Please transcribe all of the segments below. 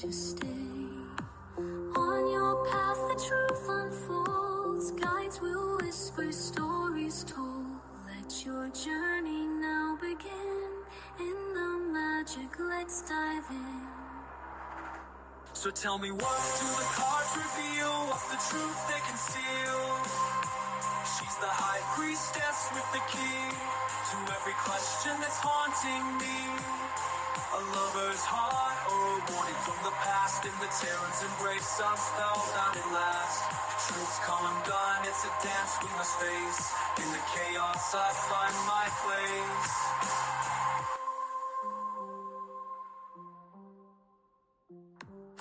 to stay. On your path the truth unfolds, guides will whisper, stories told. Let your journey now begin. In the magic, let's dive in. So tell me, what do the cards reveal? What's the truth they conceal? She's the high priestess with the key to every question that's haunting me. A lover's heart or a warning from the past. In the Terran's embrace, I'm spellbound at last. Truth's come undone, it's a dance we must face. In the chaos I find my place.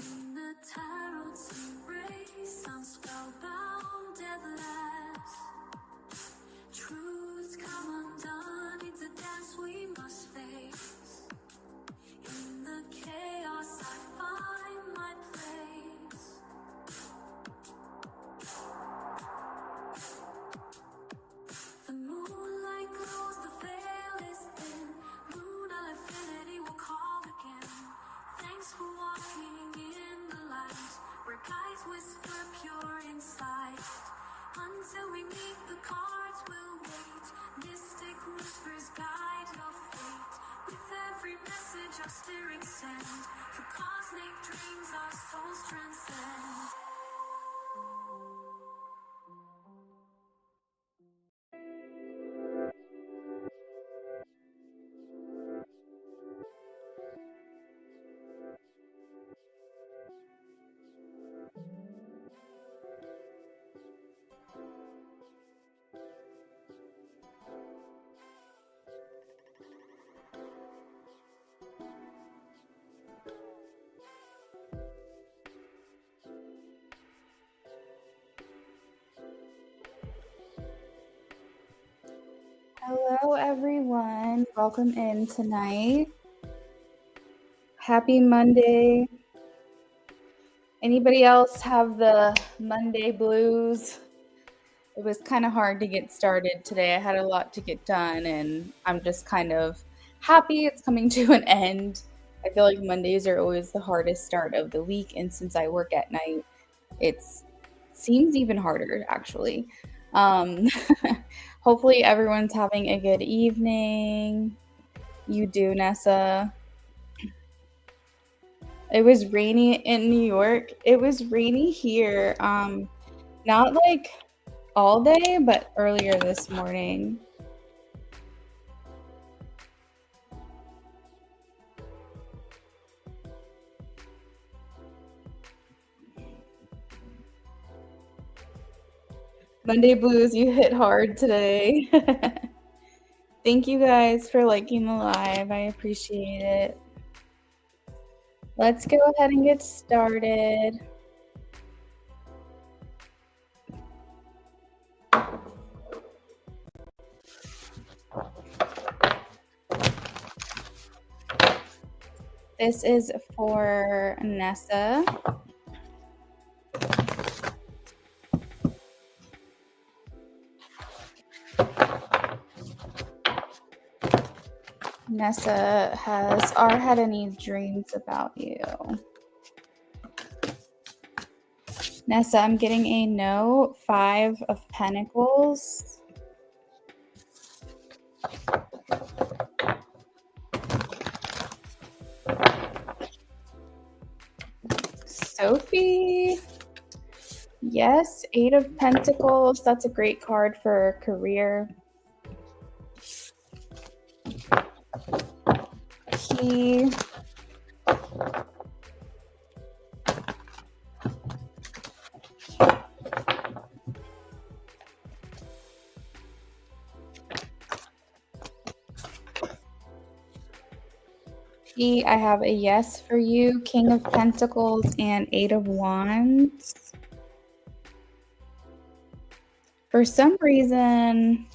In the tarot's embrace, I'm spellbound at last. Truth's come undone, it's a dance we must face. In the chaos I find my place. The moonlight glows, the veil is thin. Lunar affinity will call again. Thanks for walking in the light, where guides whisper pure insight. Until we meet, the cards will wait. Mystic whispers guide your fate. With every message our spirits send, for cosmic dreams our souls transcend. Hello, everyone. Welcome in tonight. Happy Monday. Anybody else have the Monday blues? It was kind of hard to get started today. I had a lot to get done, and I'm just kind of happy it's coming to an end. I feel like Mondays are always the hardest start of the week, and since I work at night, it seems even harder, actually. Hopefully everyone's having a good evening. You do, Nessa. It was rainy in New York. It was rainy here. Not like all day, but earlier this morning. Monday blues, you hit hard today. Thank you guys for liking the live. I appreciate it. Let's go ahead and get started. This is for Nessa. Nessa has had any dreams about you? Nessa, I'm getting a no. 5 of Pentacles. Sophie. Yes, 8 of Pentacles. That's a great card for career. Key. P, I have a yes for you. King of Pentacles and 8 of Wands. For some reason,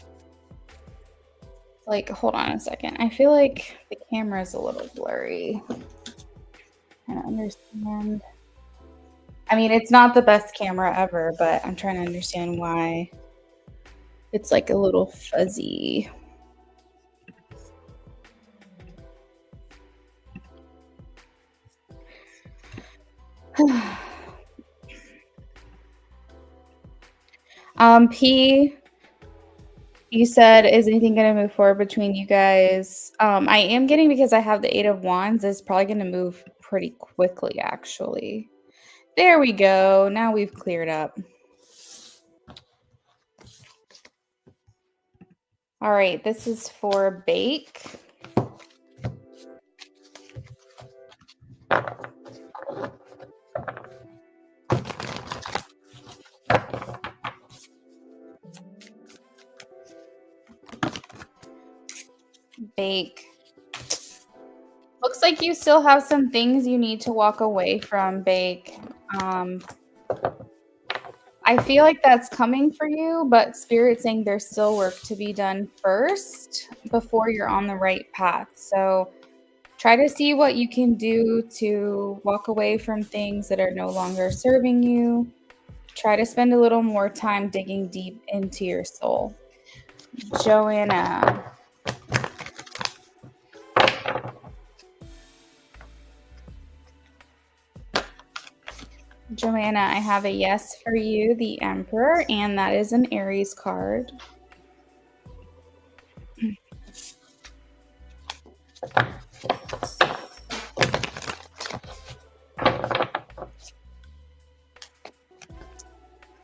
like, hold on a second. I feel like the camera is a little blurry. I don't understand. I mean, it's not the best camera ever, but I'm trying to understand why it's like a little fuzzy. P, you said, is anything going to move forward between you guys? I am getting, because I have the Eight of Wands, it's probably going to move pretty quickly, actually. There we go. Now we've cleared up. All right, this is for Bake. Bake. Looks like you still have some things you need to walk away from, Bake. I feel like that's coming for you, but Spirit's saying there's still work to be done first before you're on the right path. So try to see what you can do to walk away from things that are no longer serving you. Try to spend a little more time digging deep into your soul. Joanna. Joanna, I have a yes for you, the Emperor, and that is an Aries card.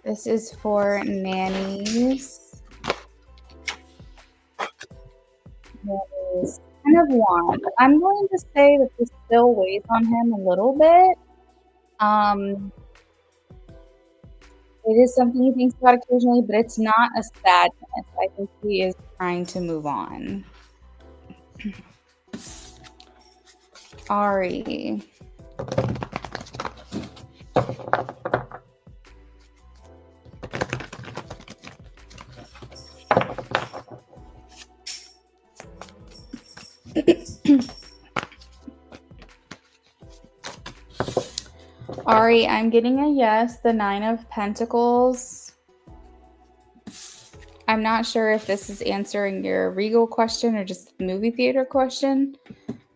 This is for nannies. Nannies. Kind of wand. I'm going to say that this still weighs on him a little bit. It is something he thinks about occasionally, but it's not a sadness. I think he is trying to move on. Ari. Ari, I'm getting a yes, the Nine of Pentacles. I'm not sure if this is answering your Regal question or just the movie theater question,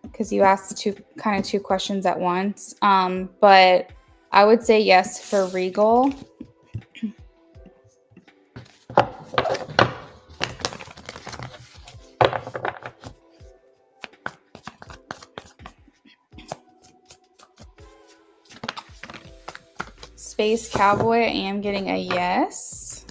because you asked two questions at once. But I would say yes for Regal. Space Cowboy, I am getting a yes.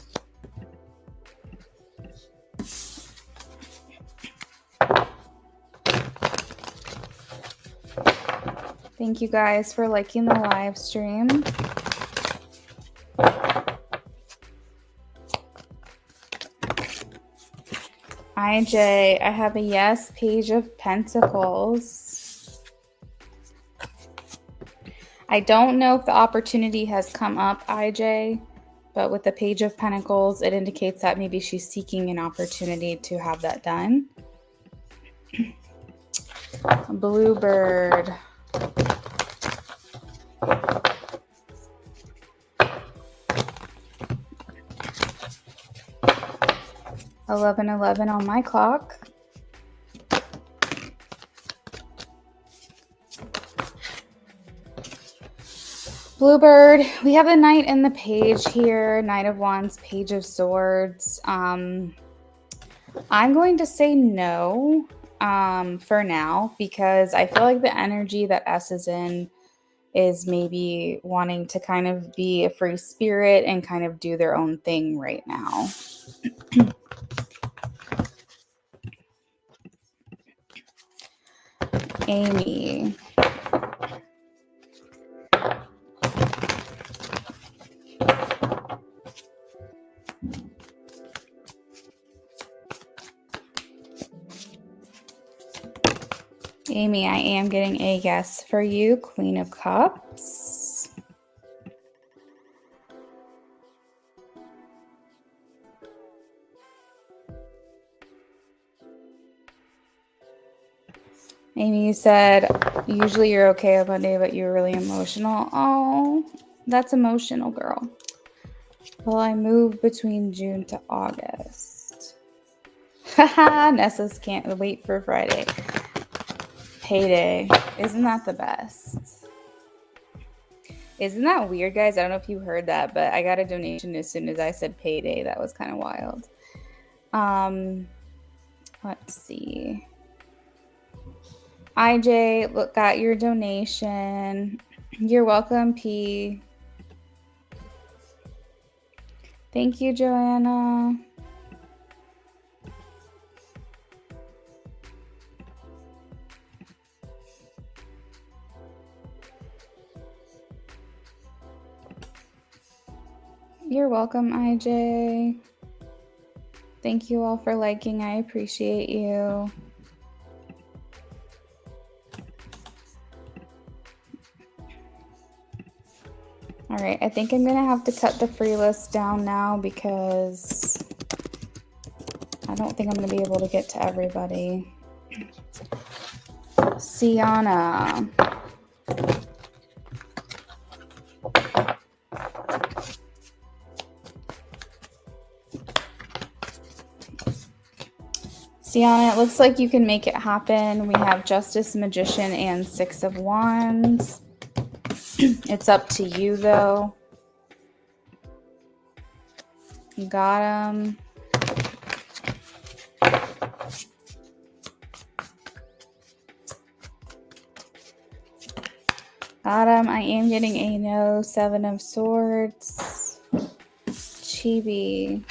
Thank you guys for liking the live stream. IJ, I have a yes, Page of Pentacles. I don't know if the opportunity has come up, IJ, but with the Page of Pentacles, it indicates that maybe she's seeking an opportunity to have that done. Bluebird. (11:11) on my clock. Bluebird, we have the Knight and the Page here. Knight of Wands, Page of Swords. I'm going to say no for now, because I feel like the energy that S is in is maybe wanting to kind of be a free spirit and kind of do their own thing right now. Amy. Amy, I am getting a yes for you, Queen of Cups. Amy, you said usually you're okay on Monday, but you're really emotional. Oh, that's emotional, girl. Well, I moved between June to August. Haha, Nessa's can't wait for Friday. Payday. Isn't that the best? Isn't that weird, guys? I don't know if you heard that, but I got a donation as soon as I said payday. That was kind of wild. Let's see. IJ, look, got your donation. You're welcome, P. Thank you, Joanna. You're welcome, IJ. Thank you all for liking. I appreciate you. All right, I think I'm gonna have to cut the free list down now because I don't think I'm gonna be able to get to everybody. Sienna. Sienna, it looks like you can make it happen. We have Justice, Magician, and Six of Wands. It's up to you, though. You got him. Got him. I am getting a no. Seven of Swords. Chibi.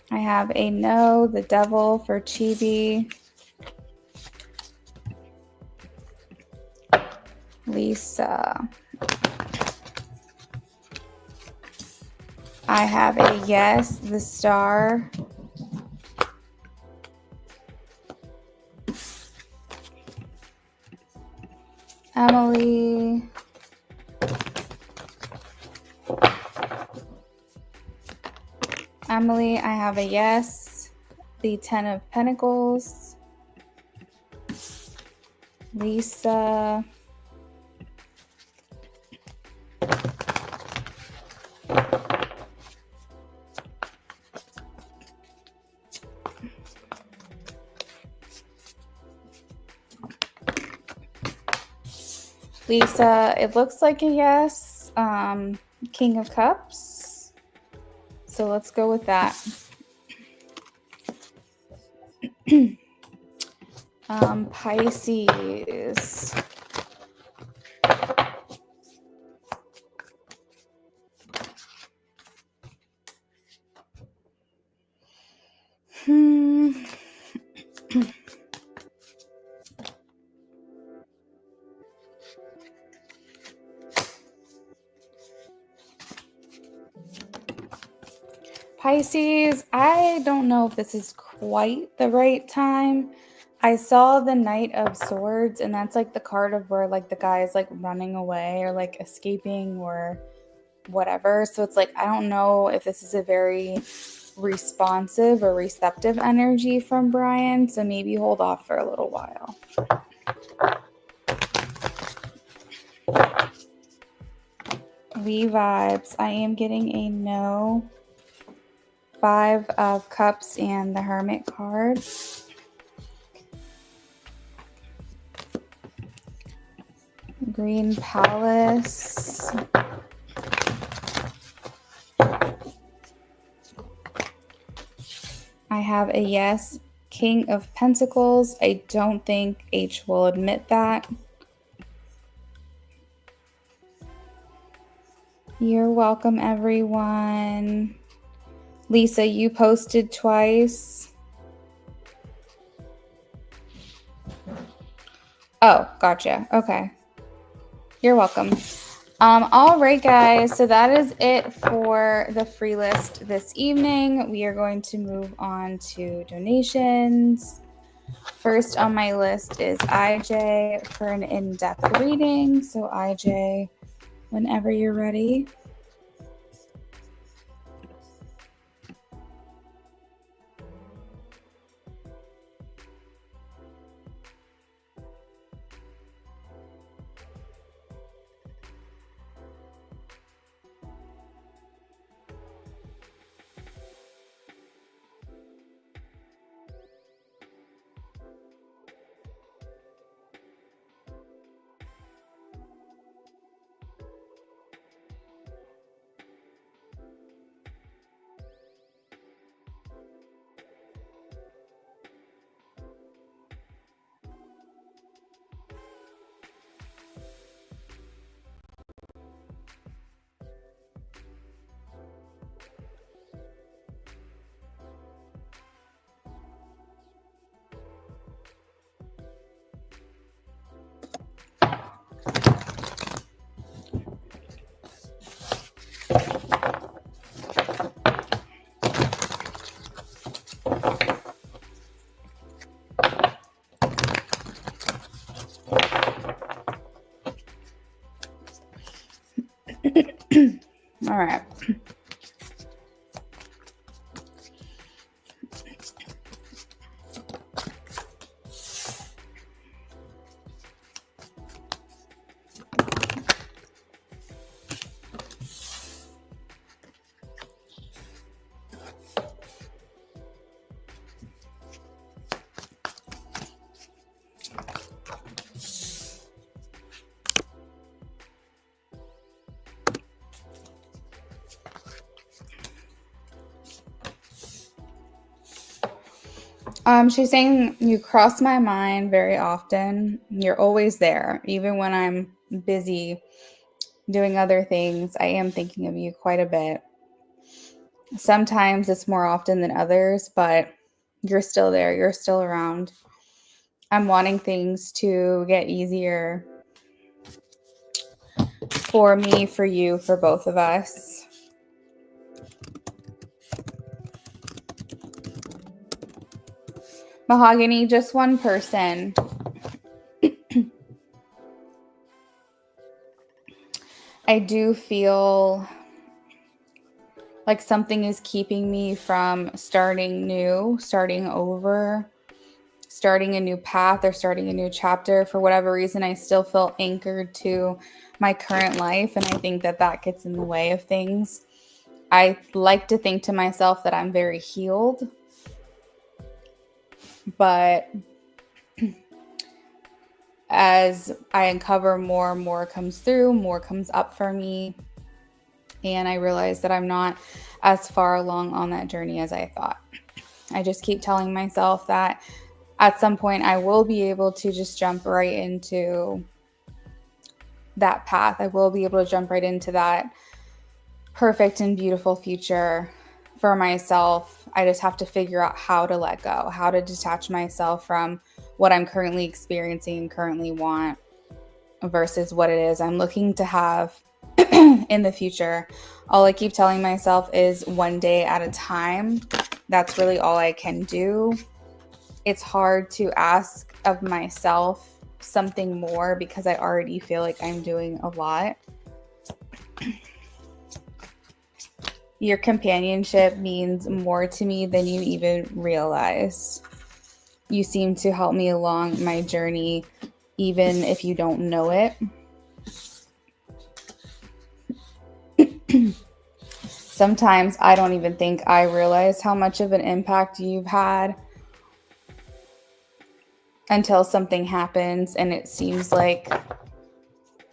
I have a no, the Devil for Chibi. Lisa. I have a yes, the Star. Emily. Emily, I have a yes. The Ten of Pentacles. Lisa. Lisa, it looks like a yes. King of Cups. So let's go with that. Pisces. Pisces, I don't know if this is quite the right time. I saw the Knight of Swords, and that's like the card of where like the guy is like running away or like escaping or whatever. So it's like, I don't know if this is a very responsive or receptive energy from Brian. So maybe hold off for a little while. V vibes, I am getting a no. Five of Cups and the Hermit card. Green Palace. I have a yes. King of Pentacles. I don't think H will admit that. You're welcome, everyone. Lisa, you posted twice. Oh, gotcha. Okay. You're welcome. All right, guys. So that is it for the free list this evening. We are going to move on to donations. First on my list is IJ for an in-depth reading. So IJ, whenever you're ready. All right. She's saying you cross my mind very often. You're always there, even when I'm busy doing other things. I am thinking of you quite a bit. Sometimes it's more often than others, but you're still there. You're still around. I'm wanting things to get easier for me, for you, for both of us. Mahogany, just one person. I do feel like something is keeping me from starting new, starting over, starting a new path, or starting a new chapter. For whatever reason, I still feel anchored to my current life, and I think that that gets in the way of things. I like to think to myself that I'm very healed, but as I uncover more comes through, more comes up for me, and I realize that I'm not as far along on that journey as I thought. I just keep telling myself that at some point I will be able to just jump right into that path. I will be able to jump right into that perfect and beautiful future for myself. I just have to figure out how to let go, how to detach myself from what I'm currently experiencing and currently want versus what it is I'm looking to have in the future. All I keep telling myself is one day at a time. That's really all I can do. It's hard to ask of myself something more because I already feel like I'm doing a lot. Your companionship means more to me than you even realize. You seem to help me along my journey, even if you don't know it. Sometimes I don't even think I realize how much of an impact you've had until something happens and it seems like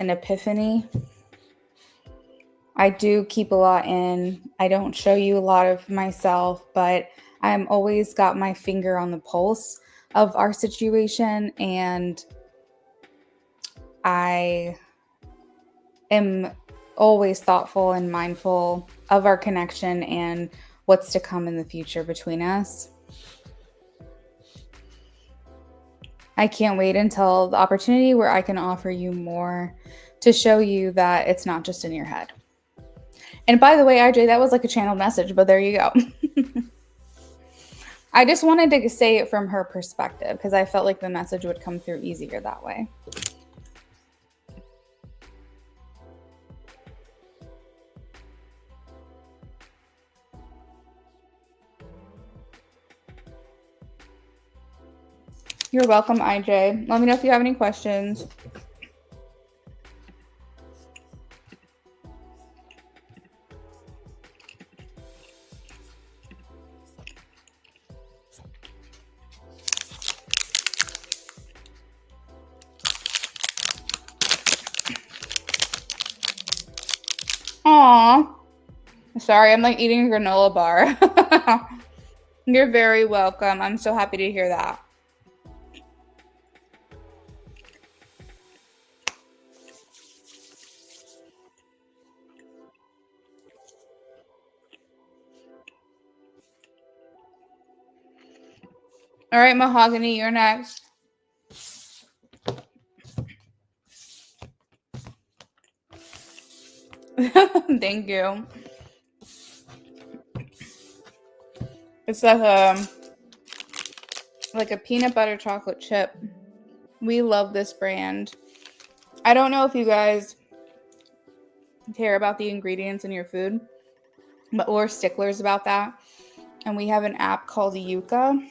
an epiphany. I do keep a lot in. I don't show you a lot of myself, but I'm always got my finger on the pulse of our situation, and I am always thoughtful and mindful of our connection and what's to come in the future between us. I can't wait until the opportunity where I can offer you more to show you that it's not just in your head. And by the way, RJ, that was like a channeled message, but there you go. I just wanted to say it from her perspective because I felt like the message would come through easier that way. You're welcome, IJ. Let me know if you have any questions. Aw. Sorry, I'm like eating a granola bar. You're very welcome. I'm so happy to hear that. All right, Mahogany, you're next. Thank you. It's like a peanut butter chocolate chip. We love this brand. I don't know if you guys care about the ingredients in your food, but we're sticklers about that. And we have an app called Yuka,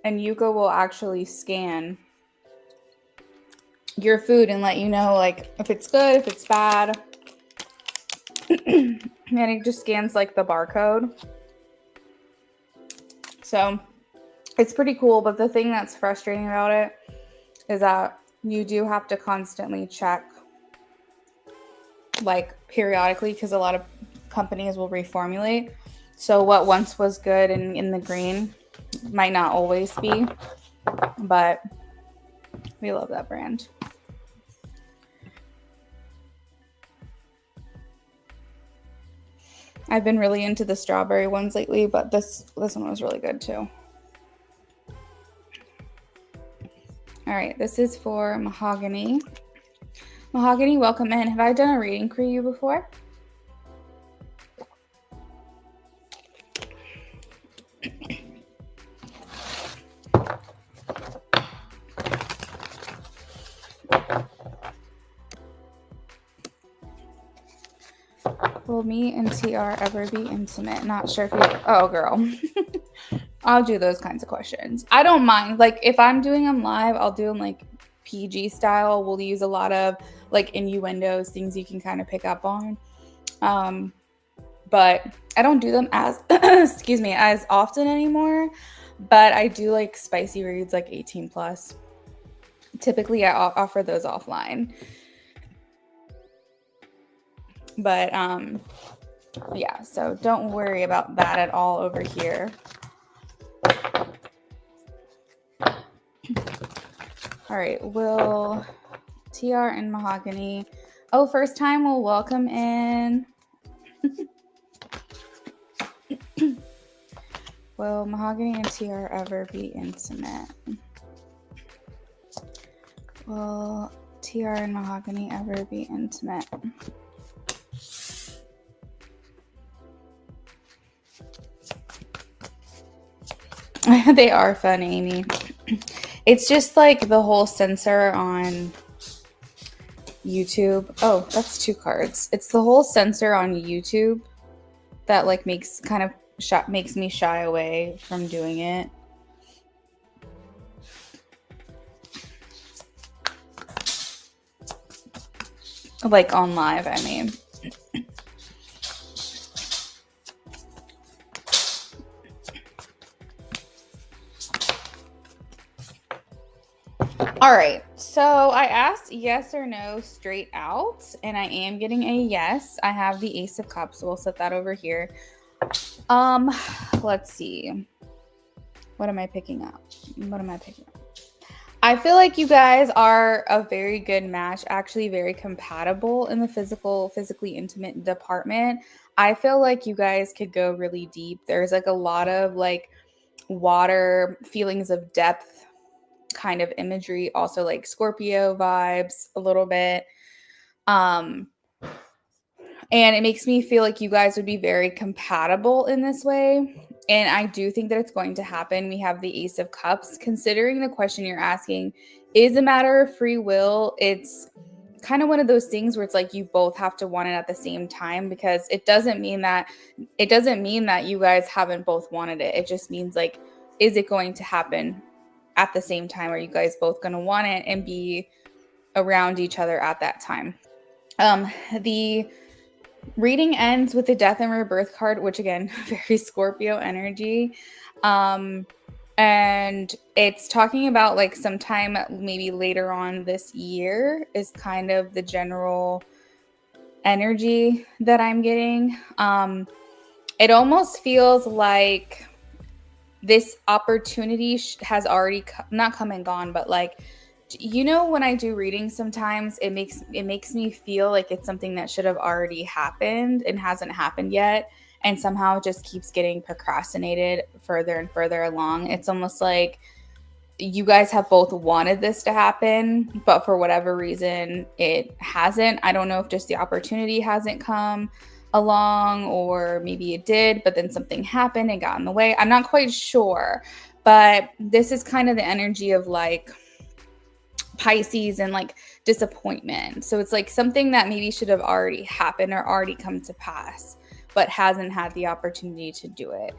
and Yuka will actually scan your food and let you know like if it's good, if it's bad. And it just scans like the barcode. So it's pretty cool, but the thing that's frustrating about it is that you do have to constantly check like periodically, because a lot of companies will reformulate. So what once was good and in the green might not always be, but we love that brand. I've been really into the strawberry ones lately, but this one was really good too. All right, this is for Mahogany. Mahogany, welcome in. Have I done a reading for you before? Will me and TR ever be intimate? Not sure if you... Oh, girl. I'll do those kinds of questions. I don't mind. Like, if I'm doing them live, I'll do them like PG style. We'll use a lot of like innuendos, things you can kind of pick up on. But I don't do them as, excuse me, as often anymore. But I do like spicy reads, like 18 plus. Typically, I offer those offline. But yeah, so don't worry about that at all over here. All right, will TR and Mahogany. Oh, first time, we'll welcome in. Will Mahogany and TR ever be intimate? Will TR and Mahogany ever be intimate? They are fun, Amy. It's just like the whole censor on YouTube. Oh, that's 2 cards. It's the whole censor on YouTube that like makes me shy away from doing it. Like on live, I mean. All right, so I asked yes or no straight out, and I am getting a yes. I have the Ace of Cups, so we'll set that over here. Let's see. What am I picking up? I feel like you guys are a very good match, actually very compatible in the physically intimate department. I feel like you guys could go really deep. There's like a lot of like water, feelings of depth kind of imagery, also like Scorpio vibes a little bit. And it makes me feel like you guys would be very compatible in this way. And I do think that it's going to happen. We have the Ace of Cups. Considering the question you're asking is a matter of free will, it's kind of one of those things where it's like you both have to want it at the same time, because it doesn't mean that you guys haven't both wanted it. It just means like, is it going to happen at the same time? Are you guys both going to want it and be around each other at that time? The reading ends with the Death and Rebirth card, which again, very Scorpio energy. And it's talking about like sometime maybe later on this year is kind of the general energy that I'm getting. It almost feels like this opportunity has already not come and gone, but like, you know, when I do readings, sometimes it makes me feel like it's something that should have already happened and hasn't happened yet, and somehow it just keeps getting procrastinated further and further along. It's almost like you guys have both wanted this to happen, but for whatever reason it hasn't. I don't know if just the opportunity hasn't come along, or maybe it did, but then something happened and got in the way. I'm not quite sure, but this is kind of the energy of like Pisces and like disappointment. So it's like something that maybe should have already happened or already come to pass, but hasn't had the opportunity to do it.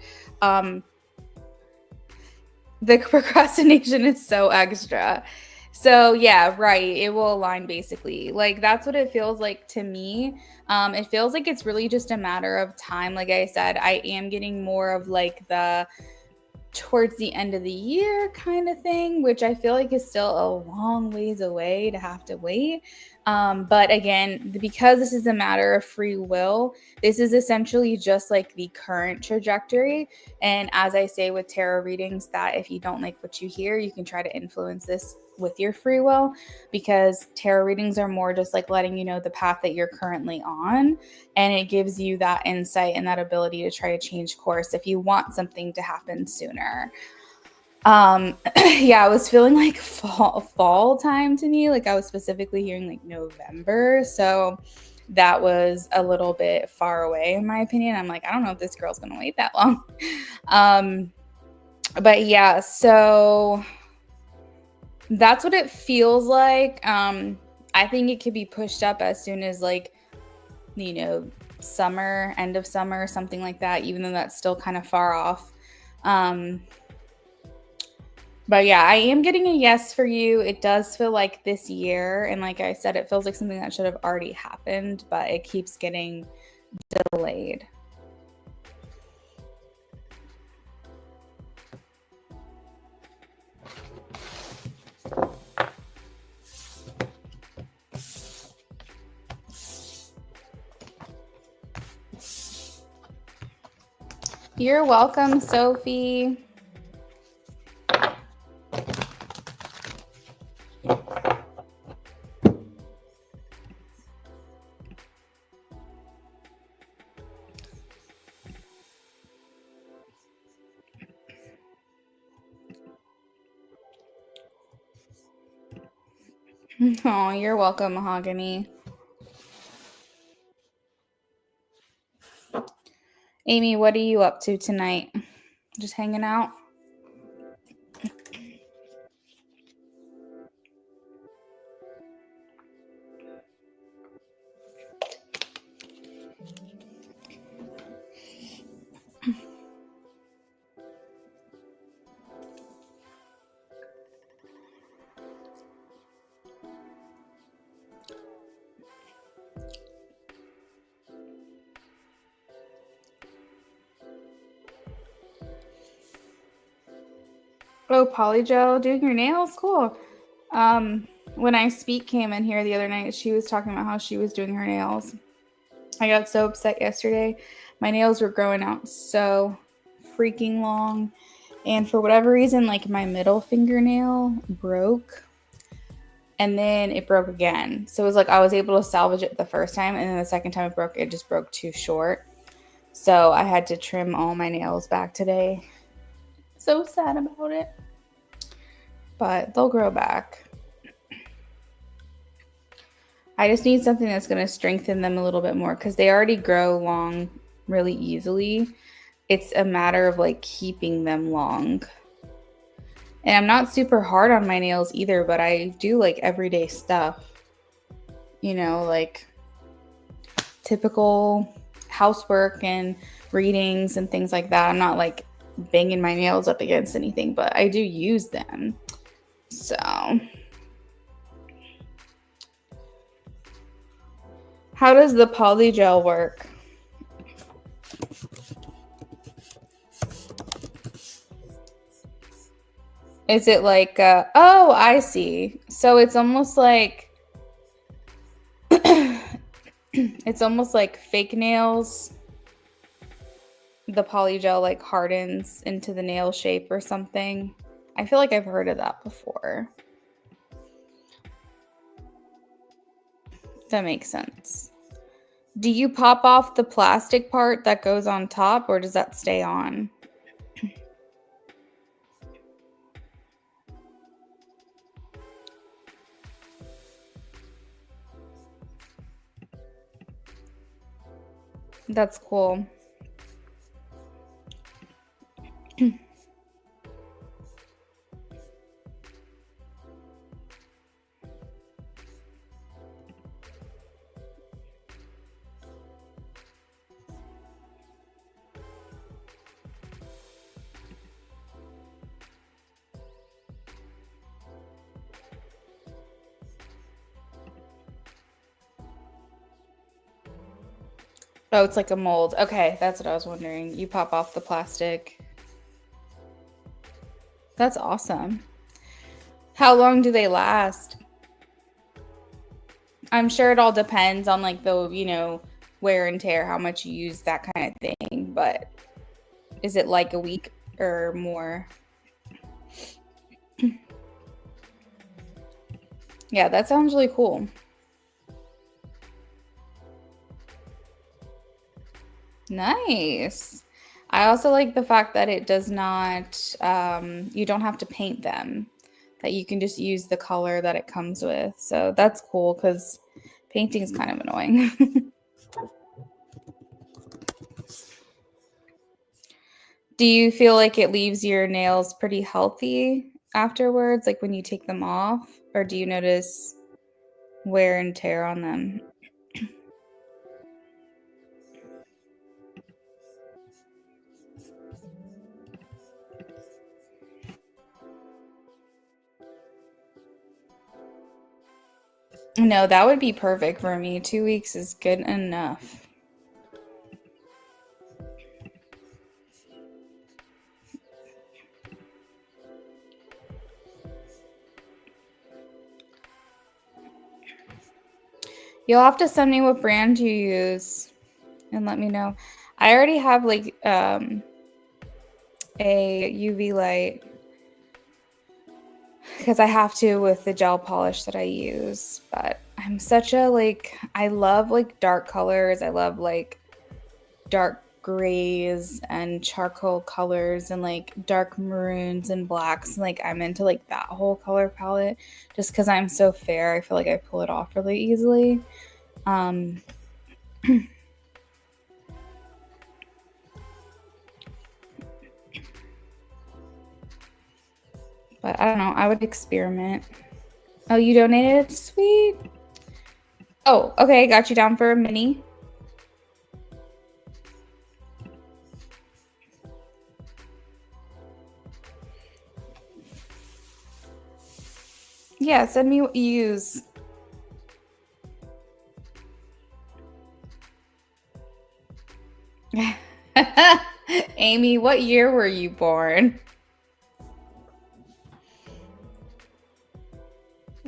The procrastination is so extra. So yeah, right. It will align basically. Like that's what it feels like to me. It feels like it's really just a matter of time. Like I said, I am getting more of like the towards the end of the year kind of thing, which I feel like is still a long ways away to have to wait. But again, because this is a matter of free will, this is essentially just like the current trajectory. And as I say with tarot readings, that if you don't like what you hear, you can try to influence this with your free will, because tarot readings are more just like letting you know the path that you're currently on, and it gives you that insight and that ability to try to change course if you want something to happen sooner. Yeah, I was feeling like fall time to me. Like I was specifically hearing like November, so that was a little bit far away in my opinion. I'm like, I don't know if this girl's gonna wait that long. But yeah, so that's what it feels like. I think it could be pushed up as soon as like, you know, summer, end of summer, something like that, even though that's still kind of far off. But yeah, I am getting a yes for you. It does feel like this year. And like I said, it feels like something that should have already happened, but it keeps getting delayed. You're welcome, Sophie. Oh, you're welcome, Mahogany. Amy, what are you up to tonight? Just hanging out? Oh, polygel, doing your nails? Cool. When I Speak came in here the other night, she was talking about how she was doing her nails. I got so upset yesterday. My nails were growing out so freaking long. And for whatever reason, like my middle fingernail broke. And then it broke again. So it was like I was able to salvage it the first time. And then the second time it just broke too short. So I had to trim all my nails back today. So sad about it. But they'll grow back. I just need something that's going to strengthen them a little bit more because they already grow long really easily. It's a matter of like keeping them long. And I'm not super hard on my nails either, but I do like everyday stuff. You know, like typical housework and readings and things like that. I'm not like banging my nails up against anything, but I do use them. So how does the polygel work? Is it like, oh, I see. So it's almost like, it's almost like fake nails. The polygel like hardens into the nail shape or something. I feel like I've heard of that before. That makes sense. Do you pop off the plastic part that goes on top, or does that stay on? That's cool. Oh, it's like a mold. Okay, that's what I was wondering. You pop off the plastic. That's awesome. How long do they last? I'm sure it all depends on like the, wear and tear, how much you use, that kind of thing. But is it like a week or more? Yeah, that sounds really cool. Nice. I also like the fact that it does not, you don't have to paint them, that you can just use the color that it comes with. So that's cool because painting is kind of annoying. Do you feel like it leaves your nails pretty healthy afterwards, like when you take them off? Or do you notice wear and tear on them? No, that would be perfect for me. 2 weeks is good enough. You'll have to send me what brand you use and let me know. I already have like a UV light because I have to with the gel polish that I use. But I'm such a I love like dark colors. I love like dark grays and charcoal colors and like dark maroons and blacks. Like I'm into like that whole color palette just because I'm so fair. I feel like I pull it off really easily. But I don't know. I would experiment. Oh, you donated? Sweet. Oh, okay. Got you down for a mini. Yeah, send me what you use. Amy, what year were you born?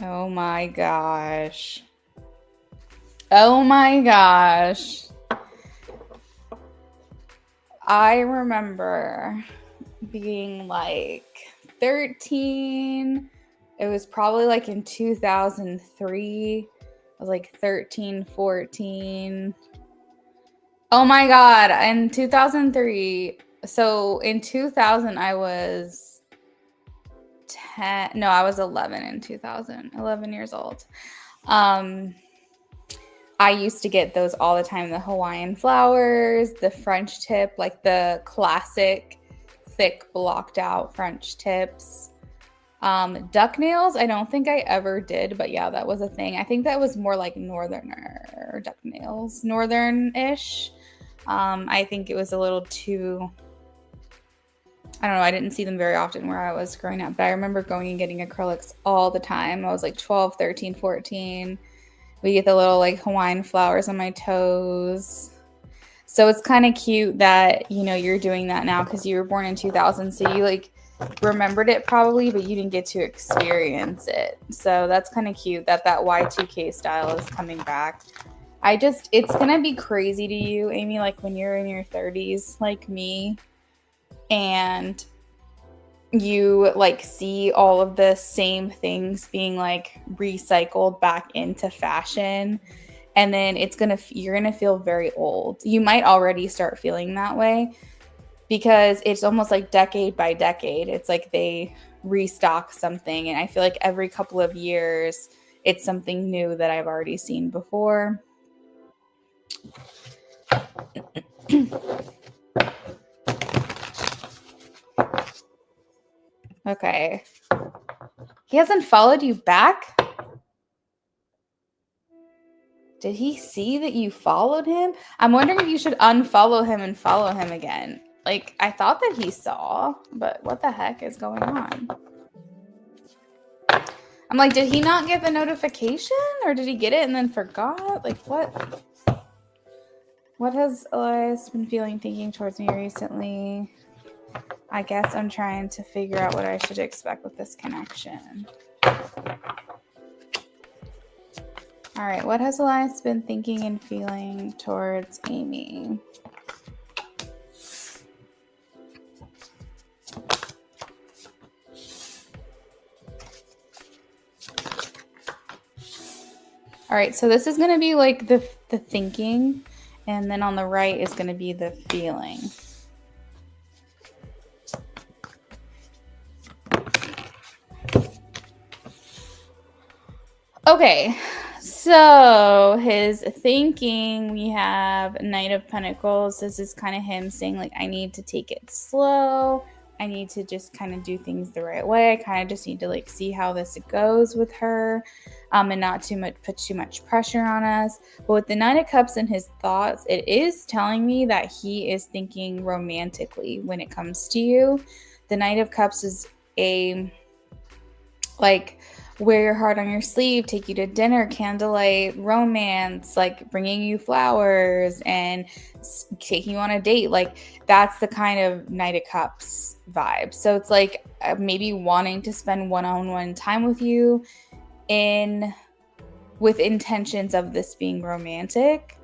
Oh my gosh. Oh my gosh. I remember being like 13. It was probably like in 2003. I was like 13, 14. Oh my God. In 2003. So in 2000, I was 10. No, I was 11 in 2000. 11 years old. I used to get those all the time. The Hawaiian flowers, the French tip, like the classic thick blocked out French tips. Duck nails, I don't think I ever did, but yeah, that was a thing. I think that was more like northerner duck nails, northern-ish. I think it was a little too, I don't know, I didn't see them very often where I was growing up, but I remember going and getting acrylics all the time. I was like 12, 13, 14. We get the little like Hawaiian flowers on my toes. So it's kind of cute that, you're doing that now because you were born in 2000. So you like remembered it probably, but you didn't get to experience it. So that's kind of cute that Y2K style is coming back. It's going to be crazy to you, Amy, like when you're in your 30s, like me, and you like see all of the same things being like recycled back into fashion, and then you're gonna feel very old. You might already start feeling that way because it's almost like decade by decade. It's like they restock something, and I feel like every couple of years it's something new that I've already seen before. Okay. He hasn't followed you back? Did he see that you followed him? I'm wondering if you should unfollow him and follow him again. Like, I thought that he saw, but what the heck is going on? I'm like, did he not get the notification? Or did he get it and then forgot? Like, what? What has Elias been feeling, thinking towards me recently? I guess I'm trying to figure out what I should expect with this connection. All right, what has Elias been thinking and feeling towards Amy? All right, so this is going to be like the thinking, and then on the right is going to be the feeling. Okay, so his thinking, we have Knight of Pentacles. This is kind of him saying, like, I need to take it slow. I need to just kind of do things the right way. I kind of just need to like see how this goes with her, and not put too much pressure on us. But with the Nine of Cups and his thoughts, it is telling me that he is thinking romantically when it comes to you. The Knight of Cups is a like wear your heart on your sleeve, take you to dinner, candlelight, romance, like bringing you flowers and taking you on a date. Like that's the kind of Knight of Cups vibe. So it's like maybe wanting to spend one-on-one time with you with intentions of this being romantic.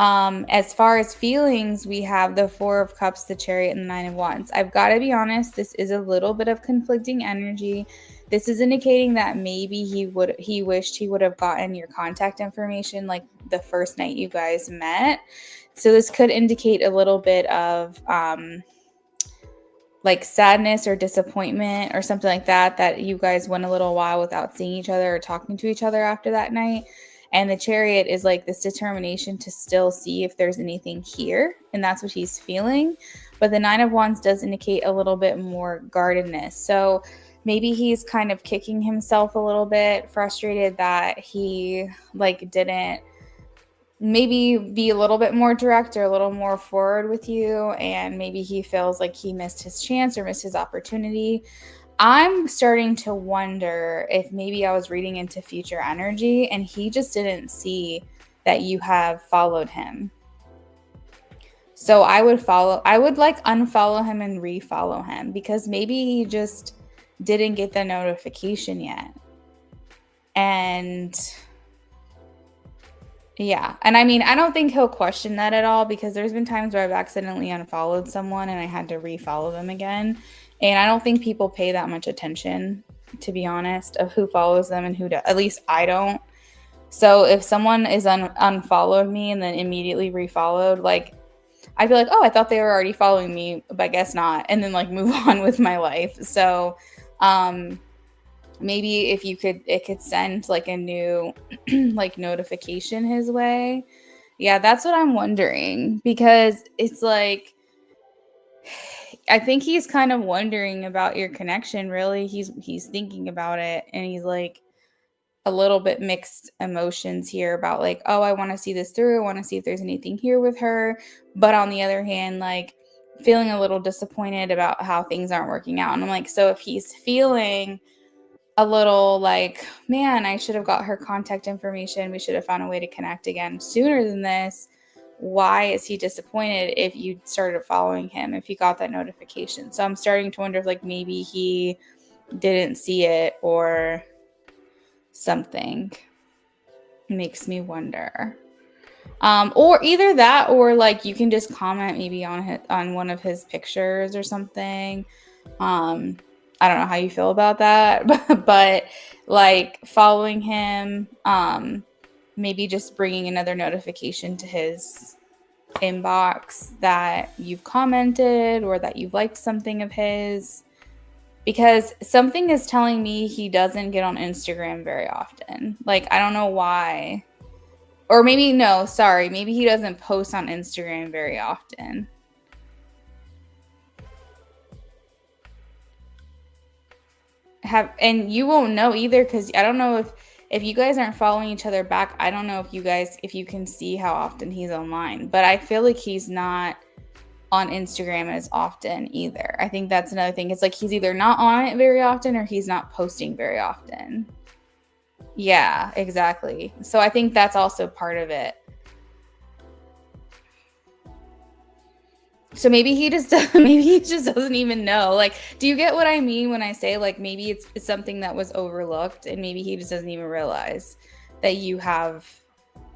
As far as feelings, we have the Four of Cups, the Chariot, and the Nine of Wands. I've got to be honest, this is a little bit of conflicting energy. This is indicating that maybe he wished he would have gotten your contact information like the first night you guys met. So this could indicate a little bit of like sadness or disappointment or something like that you guys went a little while without seeing each other or talking to each other after that night. And the Chariot is like this determination to still see if there's anything here. And that's what he's feeling. But the Nine of Wands does indicate a little bit more guardedness. So maybe he's kind of kicking himself a little bit, frustrated that he like didn't maybe be a little bit more direct or a little more forward with you. And maybe he feels like he missed his chance or missed his opportunity. I'm starting to wonder if maybe I was reading into future energy and he just didn't see that you have followed him. So I would like unfollow him and refollow him because maybe he just didn't get the notification yet. And yeah. And I mean, I don't think he'll question that at all because there's been times where I've accidentally unfollowed someone and I had to refollow them again. And I don't think people pay that much attention, to be honest, of who follows them and who does. At least I don't. So if someone is unfollowed me and then immediately refollowed, like I'd be like, oh, I thought they were already following me, but I guess not. And then like move on with my life. So maybe if it could send like a new like notification his way. Yeah, that's what I'm wondering because it's like I think he's kind of wondering about your connection, really. He's thinking about it and he's like a little bit mixed emotions here about like, oh, I want to see this through. I want to see if there's anything here with her. But on the other hand, like feeling a little disappointed about how things aren't working out. And I'm like, so if he's feeling a little like, man, I should have got her contact information. We should have found a way to connect again sooner than this. Why is he disappointed if you started following him, if he got that notification? So I'm starting to wonder if like maybe he didn't see it or something. Makes me wonder. Or either that or like you can just comment maybe on one of his pictures or something. I don't know how you feel about that, but like following him, maybe just bringing another notification to his inbox that you've commented or that you've liked something of his, because something is telling me he doesn't get on Instagram very often. Like, I don't know why. Or maybe, no, sorry, maybe he doesn't post on Instagram very often. And you won't know either because I don't know if you guys aren't following each other back. I don't know if you can see how often he's online, but I feel like he's not on Instagram as often either. I think that's another thing. It's like he's either not on it very often or he's not posting very often. Yeah, exactly. So I think that's also part of it. So maybe he just maybe he just doesn't even know. Like, do you get what I mean when I say like maybe it's something that was overlooked and maybe he just doesn't even realize that you have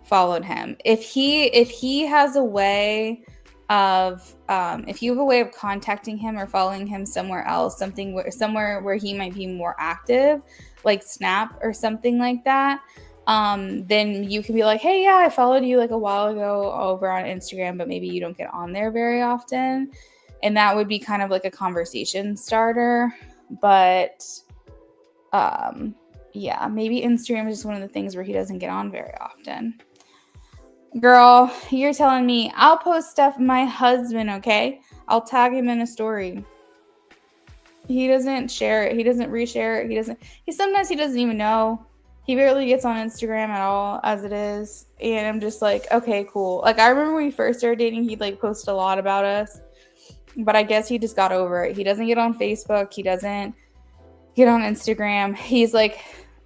followed him. If he has a way of if you have a way of contacting him or following him somewhere else, somewhere where he might be more active, like Snap or something like that, then you can be like, hey, yeah, I followed you like a while ago over on Instagram, but maybe you don't get on there very often. And that would be kind of like a conversation starter. But yeah, maybe Instagram is just one of the things where he doesn't get on very often. Girl, you're telling me I'll post stuff my husband, okay? I'll tag him in a story. He doesn't share it. He doesn't reshare it. Sometimes he doesn't even know. He barely gets on Instagram at all as it is. And I'm just like, okay, cool. Like, I remember when we first started dating, he'd like post a lot about us. But I guess he just got over it. He doesn't get on Facebook. He doesn't get on Instagram. He's like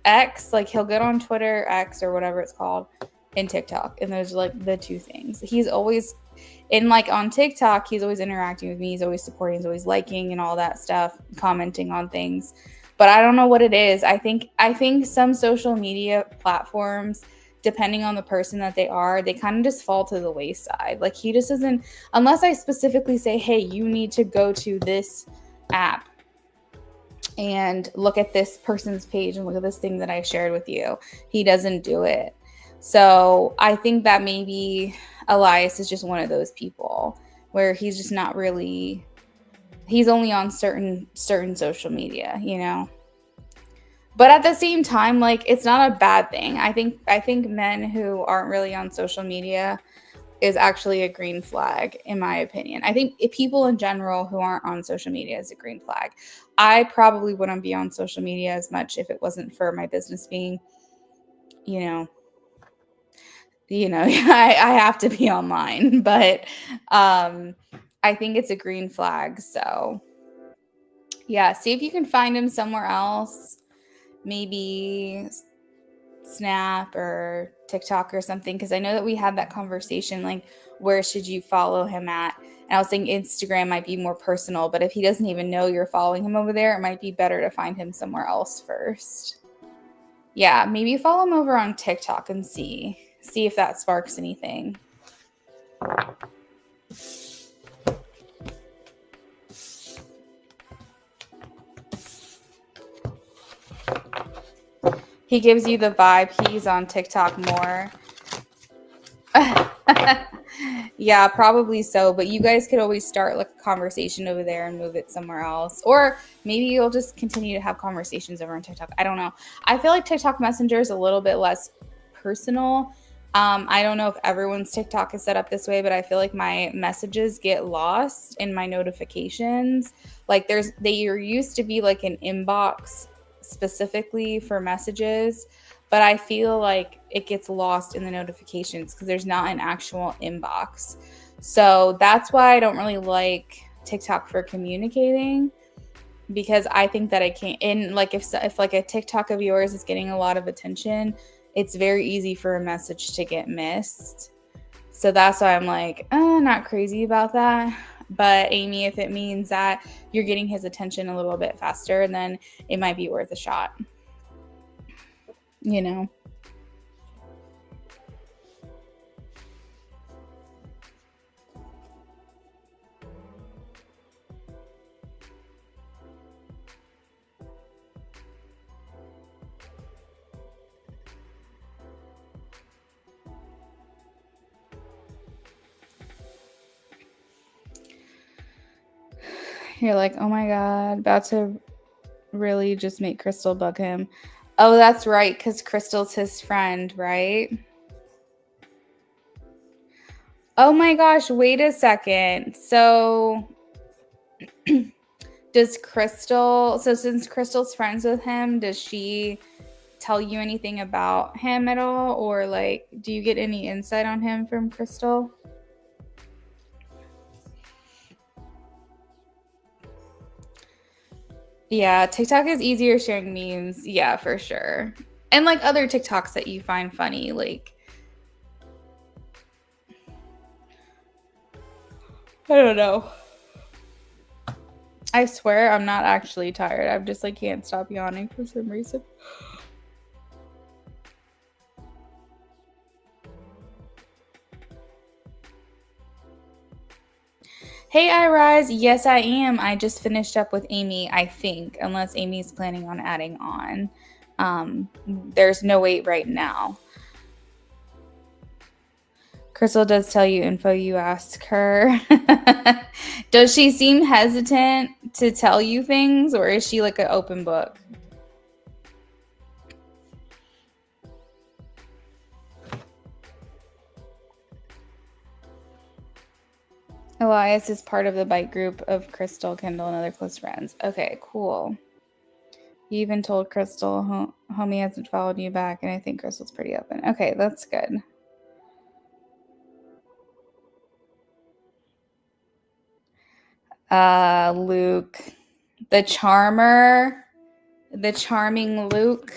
X, like he'll get on Twitter, X or whatever it's called, and TikTok. And those are like the two things. He's always like on TikTok, he's always interacting with me. He's always supporting, he's always liking and all that stuff, commenting on things. But I don't know what it is. I think some social media platforms, depending on the person that they are, they kind of just fall to the wayside. Like he just doesn't, unless I specifically say, hey, you need to go to this app and look at this person's page and look at this thing that I shared with you. He doesn't do it. So I think that maybe Elias is just one of those people where he's just not really, he's only on certain social media, you know. But at the same time, like it's not a bad thing. I think men who aren't really on social media is actually a green flag, in my opinion. I think people in general who aren't on social media is a green flag. I probably wouldn't be on social media as much if it wasn't for my business being, you know, I have to be online, but I think it's a green flag. So yeah, see if you can find him somewhere else, maybe Snap or TikTok or something, because I know that we had that conversation, like where should you follow him at? And I was saying Instagram might be more personal, but if he doesn't even know you're following him over there, it might be better to find him somewhere else first. Yeah, maybe follow him over on TikTok and see if that sparks anything. He gives you the vibe he's on TikTok more. Yeah, probably so. But you guys could always start like a conversation over there and move it somewhere else. Or maybe you'll just continue to have conversations over on TikTok. I don't know. I feel like TikTok Messenger is a little bit less personal. I don't know if everyone's TikTok is set up this way, but I feel like my messages get lost in my notifications. Like there used to be like an inbox specifically for messages, but I feel like it gets lost in the notifications because there's not an actual inbox. So that's why I don't really like TikTok for communicating, because I think that I can't, and like if like a TikTok of yours is getting a lot of attention, it's very easy for a message to get missed. So that's why I'm like, not crazy about that. But Amy, if it means that you're getting his attention a little bit faster, then it might be worth a shot. You know? You're like, oh my God, about to really just make Crystal bug him. Oh, that's right, because Crystal's his friend, right? Oh my gosh, wait a second. So does Crystal, so since Crystal's friends with him, does she tell you anything about him at all? Or like, do you get any insight on him from Crystal? Yeah, TikTok is easier sharing memes. Yeah, for sure. And like other TikToks that you find funny, like I don't know. I swear I'm not actually tired. I'm just like can't stop yawning for some reason. Hey, I Rise. Yes, I am. I just finished up with Amy, I think, unless Amy's planning on adding on. There's no wait right now. Crystal does tell you info you ask her. Does she seem hesitant to tell you things, or is she like an open book? Elias is part of the bike group of Crystal, Kendall, and other close friends. Okay, cool. You even told Crystal homie hasn't followed you back, and I think Crystal's pretty open. Okay, that's good. Luke. The charmer. The charming Luke.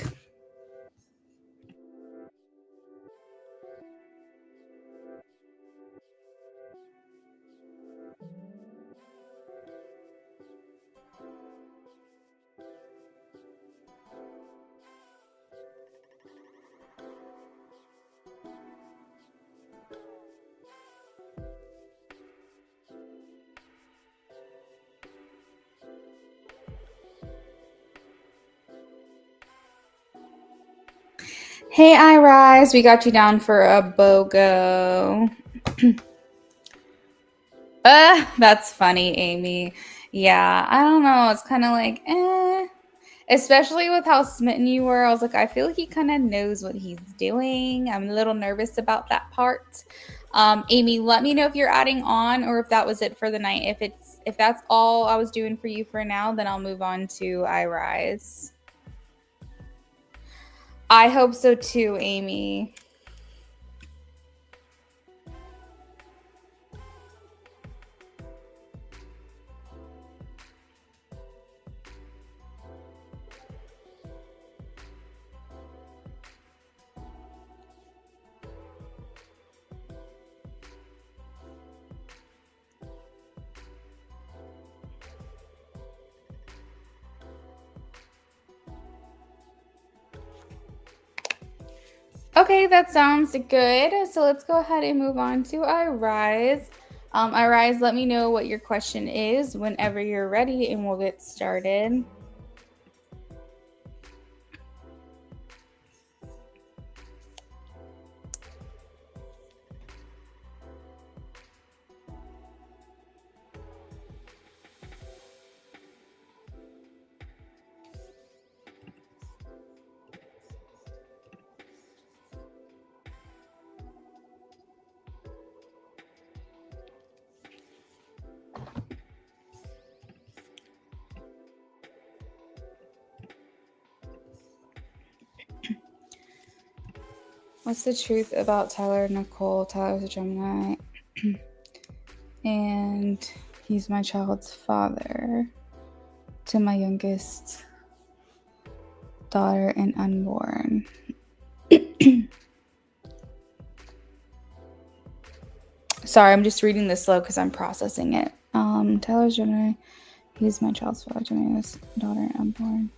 Hey, I Rise. We got you down for a BOGO. That's funny, Amy. Yeah, I don't know. It's kind of like, especially with how smitten you were. I was like, I feel like he kind of knows what he's doing. I'm a little nervous about that part. Amy, let me know if you're adding on or if that was it for the night. If that's all I was doing for you for now, then I'll move on to I Rise. I hope so too, Amy. Okay, that sounds good. So let's go ahead and move on to I Rise. I Rise, let me know what your question is whenever you're ready and we'll get started. What's the truth about Tyler and Nicole? Tyler's a Gemini, and he's my child's father to my youngest daughter and unborn. Sorry, I'm just reading this slow because I'm processing it. Tyler's Gemini. He's my child's father to my youngest daughter and unborn.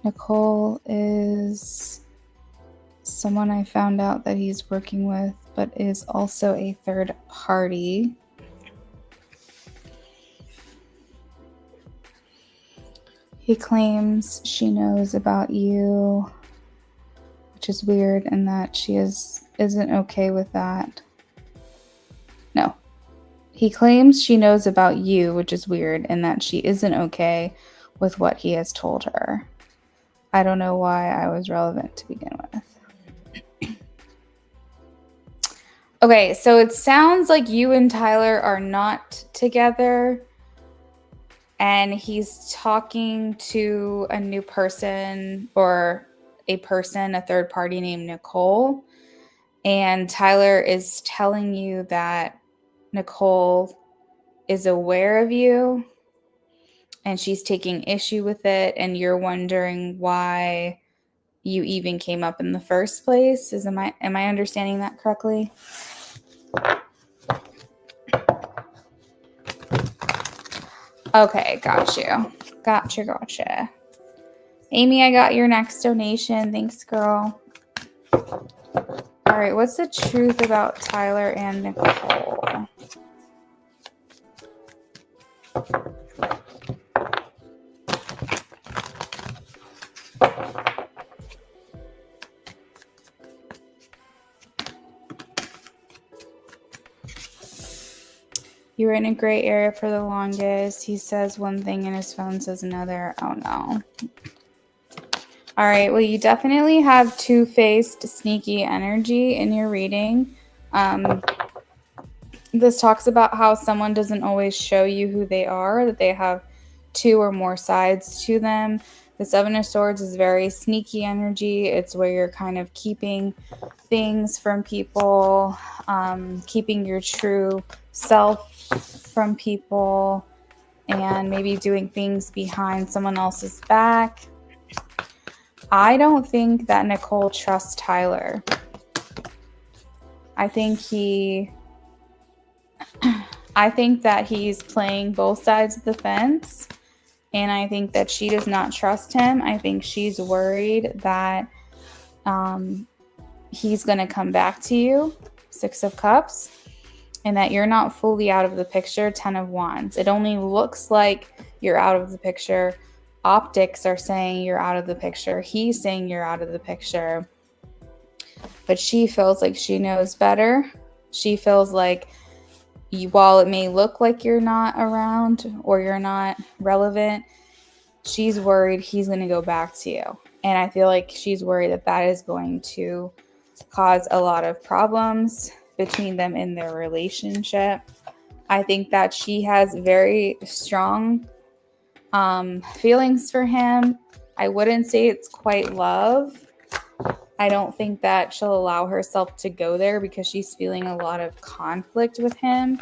Nicole is someone I found out that he's working with, but is also a third party. He claims she knows about you, which is weird, and that she isn't okay with that. No. He claims she knows about you, which is weird, and that she isn't okay with what he has told her. I don't know why I was relevant to begin with. Okay, so it sounds like you and Tyler are not together, and he's talking to a new person or a third party named Nicole, and Tyler is telling you that Nicole is aware of you and she's taking issue with it, and you're wondering why you even came up in the first place. Am I understanding that correctly? Okay, got you. Gotcha. Amy, I got your next donation. Thanks, girl. All right, what's the truth about Tyler and Nicole? You were in a gray area for the longest. He says one thing and his phone says another. Oh no. All right, well, you definitely have two-faced, sneaky energy in your reading. This talks about how someone doesn't always show you who they are, that they have two or more sides to them. The Seven of Swords is very sneaky energy. It's where you're kind of keeping things from people, keeping your true self from people, and maybe doing things behind someone else's back. I don't think that Nicole trusts Tyler. I think that he's playing both sides of the fence, and I think that she does not trust him. I think she's worried that he's going to come back to you, Six of Cups, and that you're not fully out of the picture, Ten of Wands. It only looks like you're out of the picture. Optics are saying you're out of the picture. He's saying you're out of the picture. But she feels like she knows better. She feels like while it may look like you're not around or you're not relevant, she's worried he's going to go back to you. And I feel like she's worried that that is going to cause a lot of problems between them in their relationship. I think that she has very strong feelings for him. I wouldn't say it's quite love. I don't think that she'll allow herself to go there because she's feeling a lot of conflict with him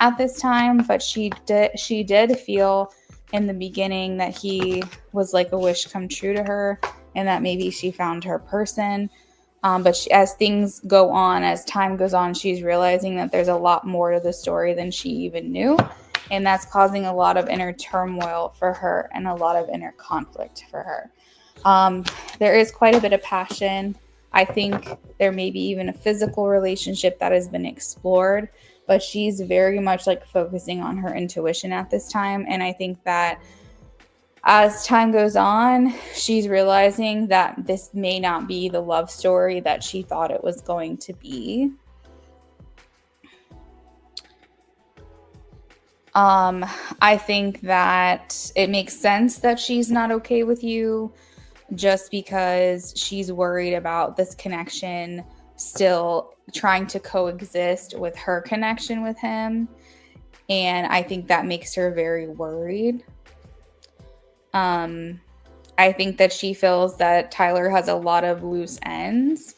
at this time. But she did feel in the beginning that he was like a wish come true to her and that maybe she found her person. But as things go on, as time goes on, she's realizing that there's a lot more to the story than she even knew. And that's causing a lot of inner turmoil for her and a lot of inner conflict for her. There is quite a bit of passion. I think there may be even a physical relationship that has been explored, but she's very much like focusing on her intuition at this time. And I think that as time goes on, she's realizing that this may not be the love story that she thought it was going to be. I think that it makes sense that she's not okay with you just because she's worried about this connection still trying to coexist with her connection with him. And I think that makes her very worried. I think that she feels that Tyler has a lot of loose ends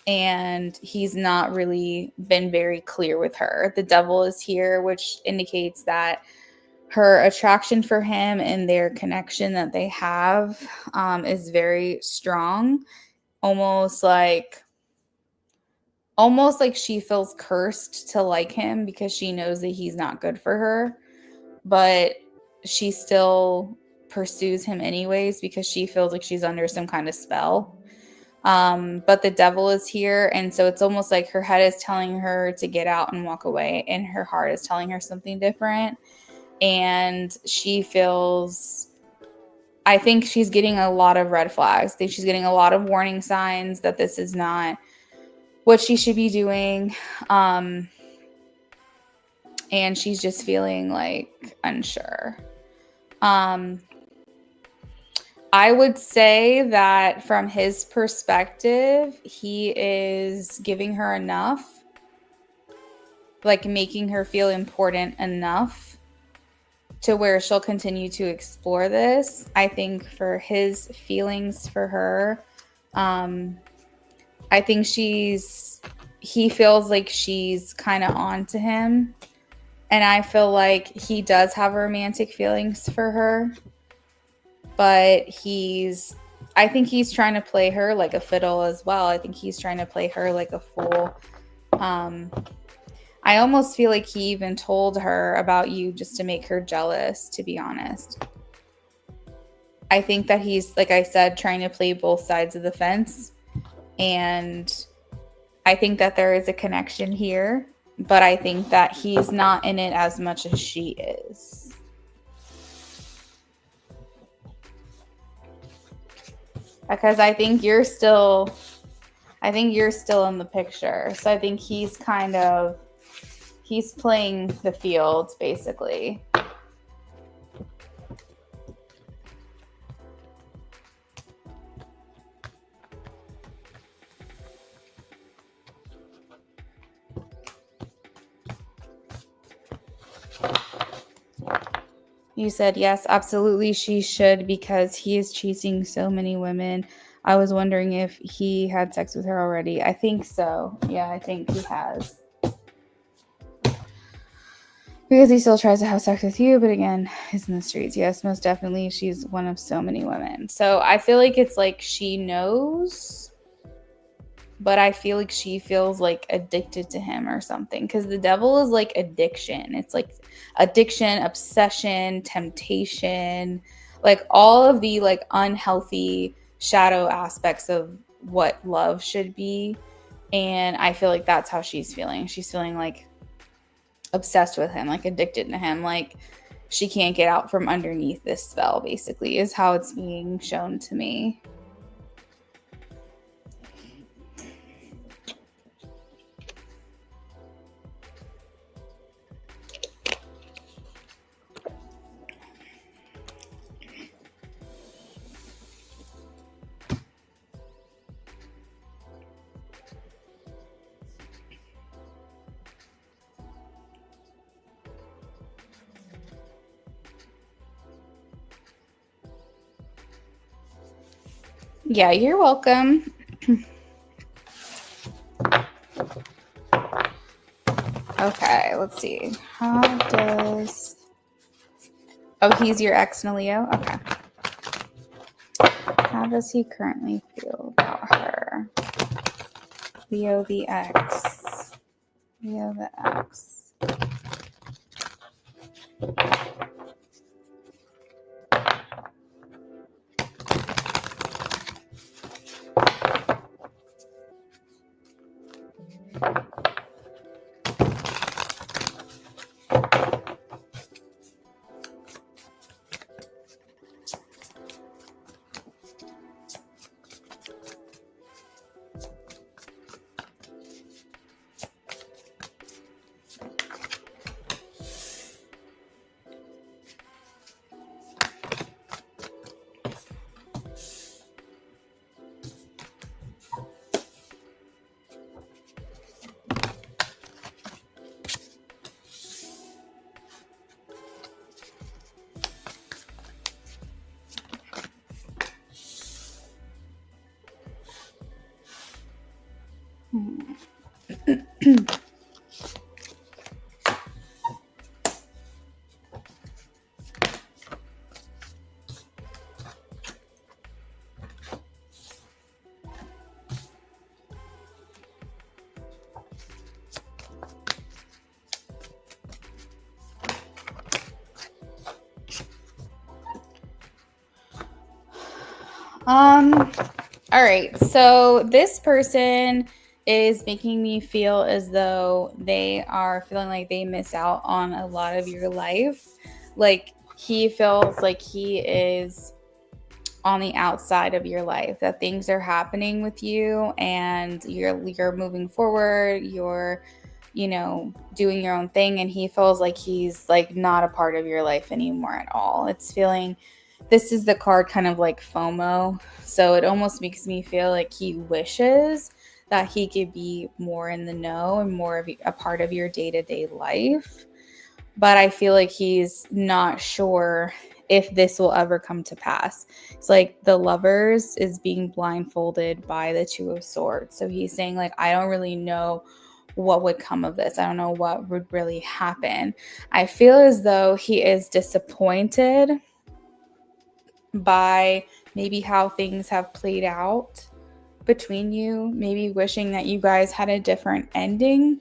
and he's not really been very clear with her. The Devil is here, which indicates that her attraction for him and their connection that they have is very strong. Almost like she feels cursed to like him because she knows that he's not good for her. But she still pursues him anyways because she feels like she's under some kind of spell. But the Devil is here, and so it's almost like her head is telling her to get out and walk away, and her heart is telling her something different. And she feels, I think she's getting a lot of red flags. I think she's getting a lot of warning signs that this is not what she should be doing. And she's just feeling like unsure. I would say that from his perspective, he is giving her enough, like making her feel important enough to where she'll continue to explore this. I think for his feelings for her, I think he feels like she's kind of on to him. And I feel like he does have romantic feelings for her. But I think he's trying to play her like a fiddle as well. I think he's trying to play her like a fool. I almost feel like he even told her about you just to make her jealous, to be honest. I think that he's, like I said, trying to play both sides of the fence. And I think that there is a connection here, but I think that he's not in it as much as she is. Because I think you're still in the picture. So I think he's playing the field, basically. You said, yes, absolutely she should, because he is chasing so many women. I was wondering if he had sex with her already. I think so. Yeah, I think he has. Because he still tries to have sex with you, but again, he's in the streets. Yes, most definitely. She's one of so many women. So I feel like it's like she knows, but I feel like she feels like addicted to him or something. Because the devil is like addiction. It's like addiction, obsession, temptation, like all of the like unhealthy shadow aspects of what love should be. And I feel like that's how she's feeling. She's feeling like obsessed with him, like addicted to him, like she can't get out from underneath this spell, basically, is how it's being shown to me. Yeah, you're welcome. Okay, let's see. How does... Oh, he's your ex, Naleo? Okay. How does he currently feel about her? Leo the ex. Leo the ex. All right. So this person is making me feel as though they are feeling like they miss out on a lot of your life. Like he feels like he is on the outside of your life, that things are happening with you and you're moving forward, you're doing your own thing, and he feels like he's like not a part of your life anymore at all. It's feeling, this is the card kind of like FOMO, so it almost makes me feel like he wishes that he could be more in the know and more of a part of your day-to-day life, but I feel like he's not sure if this will ever come to pass. It's like the Lovers is being blindfolded by the Two of Swords. So he's saying like, I don't really know what would come of this. I don't know what would really happen. I feel as though he is disappointed by maybe how things have played out between you, maybe wishing that you guys had a different ending.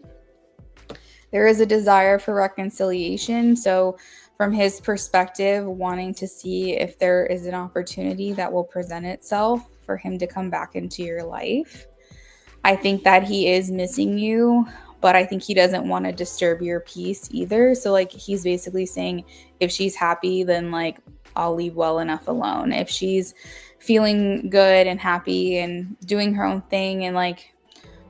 There is a desire for reconciliation. So, from his perspective, wanting to see if there is an opportunity that will present itself for him to come back into your life. I think that he is missing you, but I think he doesn't want to disturb your peace either. So, like, he's basically saying if she's happy, then, like, I'll leave well enough alone. If she's feeling good and happy and doing her own thing and, like,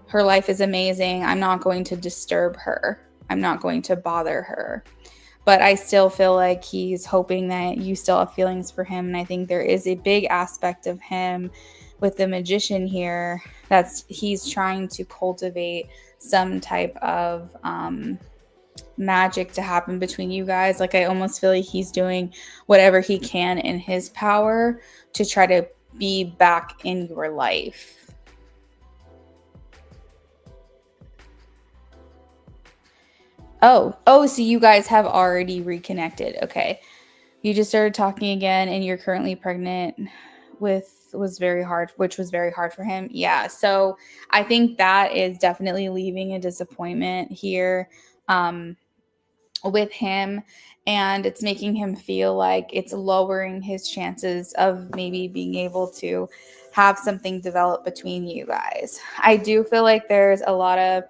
her life is amazing, I'm not going to disturb her. I'm not going to bother her. But I still feel like he's hoping that you still have feelings for him. And I think there is a big aspect of him with the magician here that's he's trying to cultivate some type of magic to happen between you guys. Like, I almost feel like he's doing whatever he can in his power to try to be back in your life. Oh, so you guys have already reconnected. Okay. You just started talking again and you're currently pregnant which was very hard for him. Yeah. So I think that is definitely leaving a disappointment here with him, and it's making him feel like it's lowering his chances of maybe being able to have something develop between you guys. I do feel like there's a lot of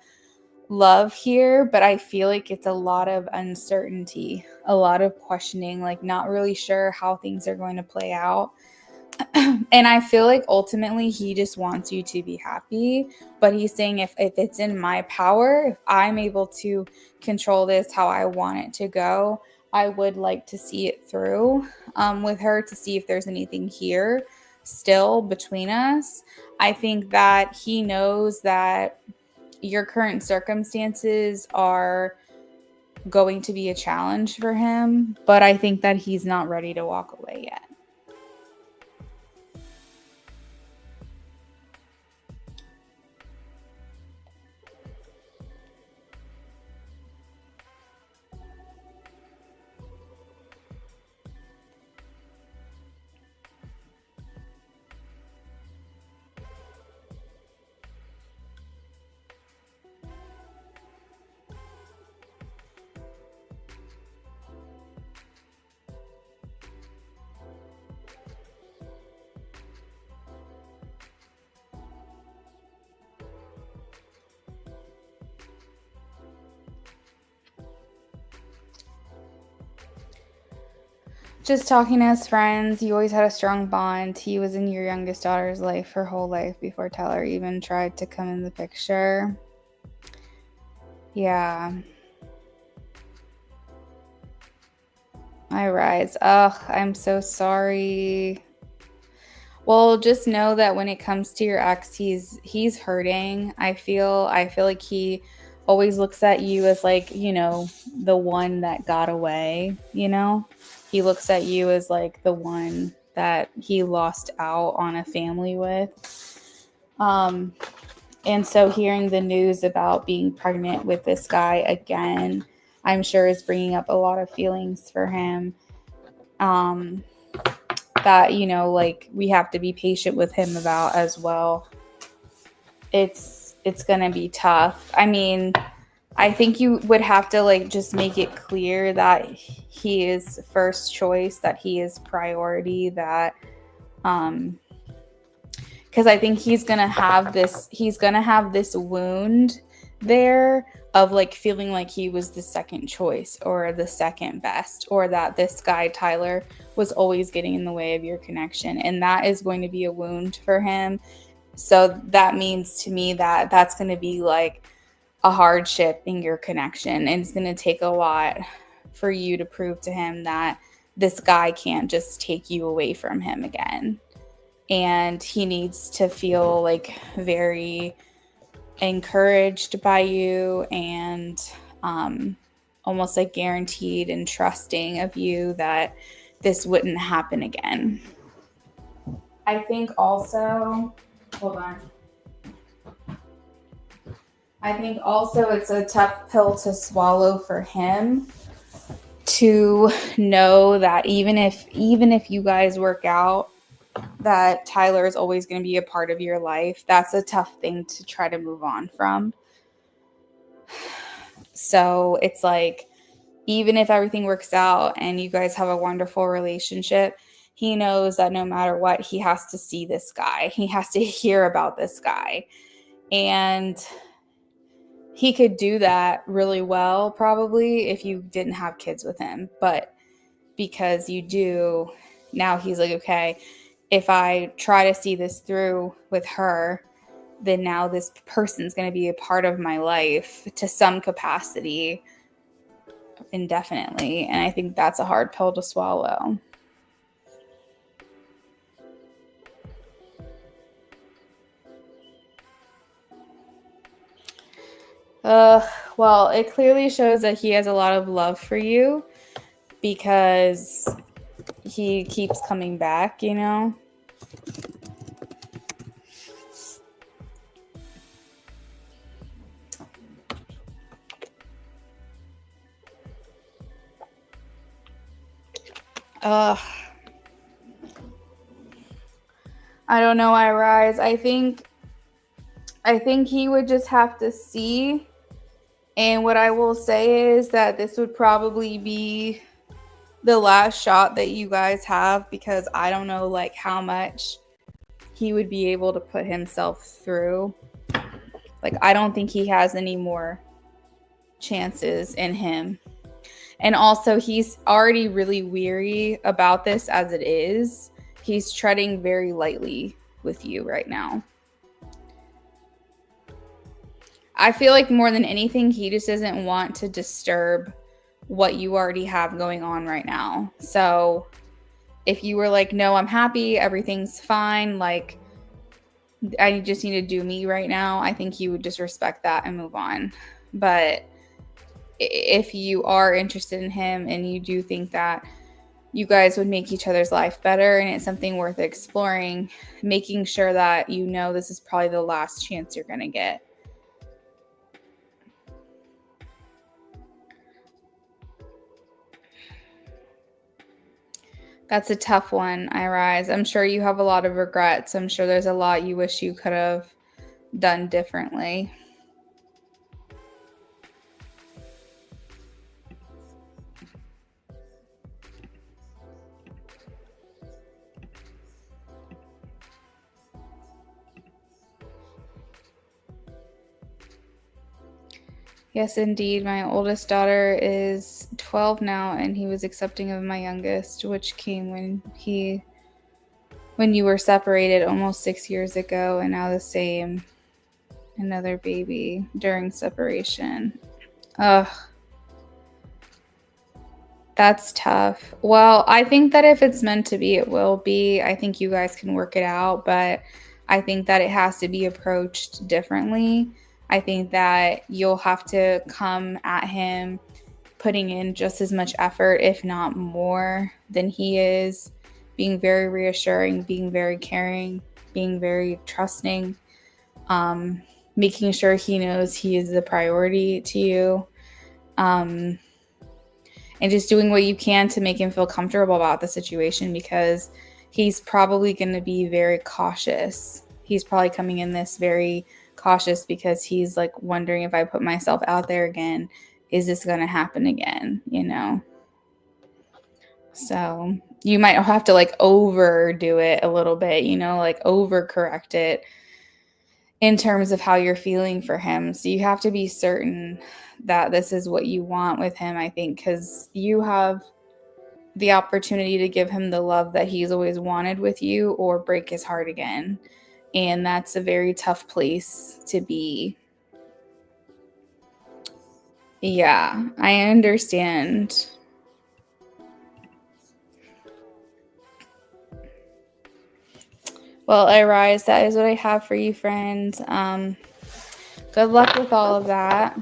love here, but I feel like it's a lot of uncertainty, a lot of questioning, like not really sure how things are going to play out. And I feel like ultimately he just wants you to be happy, but he's saying if it's in my power, if I'm able to control this how I want it to go, I would like to see it through with her to see if there's anything here still between us. I think that he knows that your current circumstances are going to be a challenge for him, but I think that he's not ready to walk away yet. Just talking as friends, you always had a strong bond. He was in your youngest daughter's life her whole life before Tyler even tried to come in the picture. Yeah. I rise. Ugh, I'm so sorry. Well, just know that when it comes to your ex, he's hurting. I feel like he always looks at you as like, the one that got away, He looks at you as like the one that he lost out on a family with. And so hearing the news about being pregnant with this guy again, I'm sure is bringing up a lot of feelings for him. That like we have to be patient with him about as well. It's gonna be tough. I mean, I think you would have to like just make it clear that he is first choice, that he is priority, that because I think he's gonna have this wound there of like feeling like he was the second choice or the second best, or that this guy Tyler was always getting in the way of your connection, and that is going to be a wound for him. So that means to me that that's going to be like a hardship in your connection, and it's going to take a lot for you to prove to him that this guy can't just take you away from him again. And he needs to feel like very encouraged by you and almost like guaranteed and trusting of you that this wouldn't happen again. I think also, hold on. I think also it's a tough pill to swallow for him to know that even if you guys work out, that Tyler is always going to be a part of your life. That's a tough thing to try to move on from. So it's like, even if everything works out and you guys have a wonderful relationship, he knows that no matter what, he has to see this guy. He has to hear about this guy. And he could do that really well, probably, if you didn't have kids with him. But because you do, now he's like, okay, if I try to see this through with her, then now this person's going to be a part of my life to some capacity indefinitely. And I think that's a hard pill to swallow. Well, it clearly shows that he has a lot of love for you because he keeps coming back, you know? I don't know, I rise. I think he would just have to see. And what I will say is that this would probably be the last shot that you guys have, because I don't know like how much he would be able to put himself through. Like, I don't think he has any more chances in him. And also, he's already really weary about this as it is. He's treading very lightly with you right now. I feel like more than anything, he just doesn't want to disturb what you already have going on right now. So if you were like, no, I'm happy, everything's fine, like, I just need to do me right now, I think he would just respect that and move on. But if you are interested in him and you do think that you guys would make each other's life better and it's something worth exploring, making sure that you know this is probably the last chance you're going to get. That's a tough one, I rise. I'm sure you have a lot of regrets. I'm sure there's a lot you wish you could have done differently. Yes, indeed. My oldest daughter is 12 now, and he was accepting of my youngest, which came when you were separated almost 6 years ago, and now the same, another baby during separation. Ugh. That's tough. Well, I think that if it's meant to be, it will be. I think you guys can work it out, but I think that it has to be approached differently. I think that you'll have to come at him putting in just as much effort, if not more, than he is, being very reassuring, being very caring, being very trusting, making sure he knows he is the priority to you. And just doing what you can to make him feel comfortable about the situation, because he's probably going to be very cautious. He's probably coming in this very cautious because he's like wondering, if I put myself out there again, is this going to happen again, you know? So you might have to like overdo it a little bit, you know, like overcorrect it in terms of how you're feeling for him. So you have to be certain that this is what you want with him, I think, because you have the opportunity to give him the love that he's always wanted with you, or break his heart again. And that's a very tough place to be. Yeah, I understand. Well, I rise. That is what I have for you, friend. Good luck with all of that.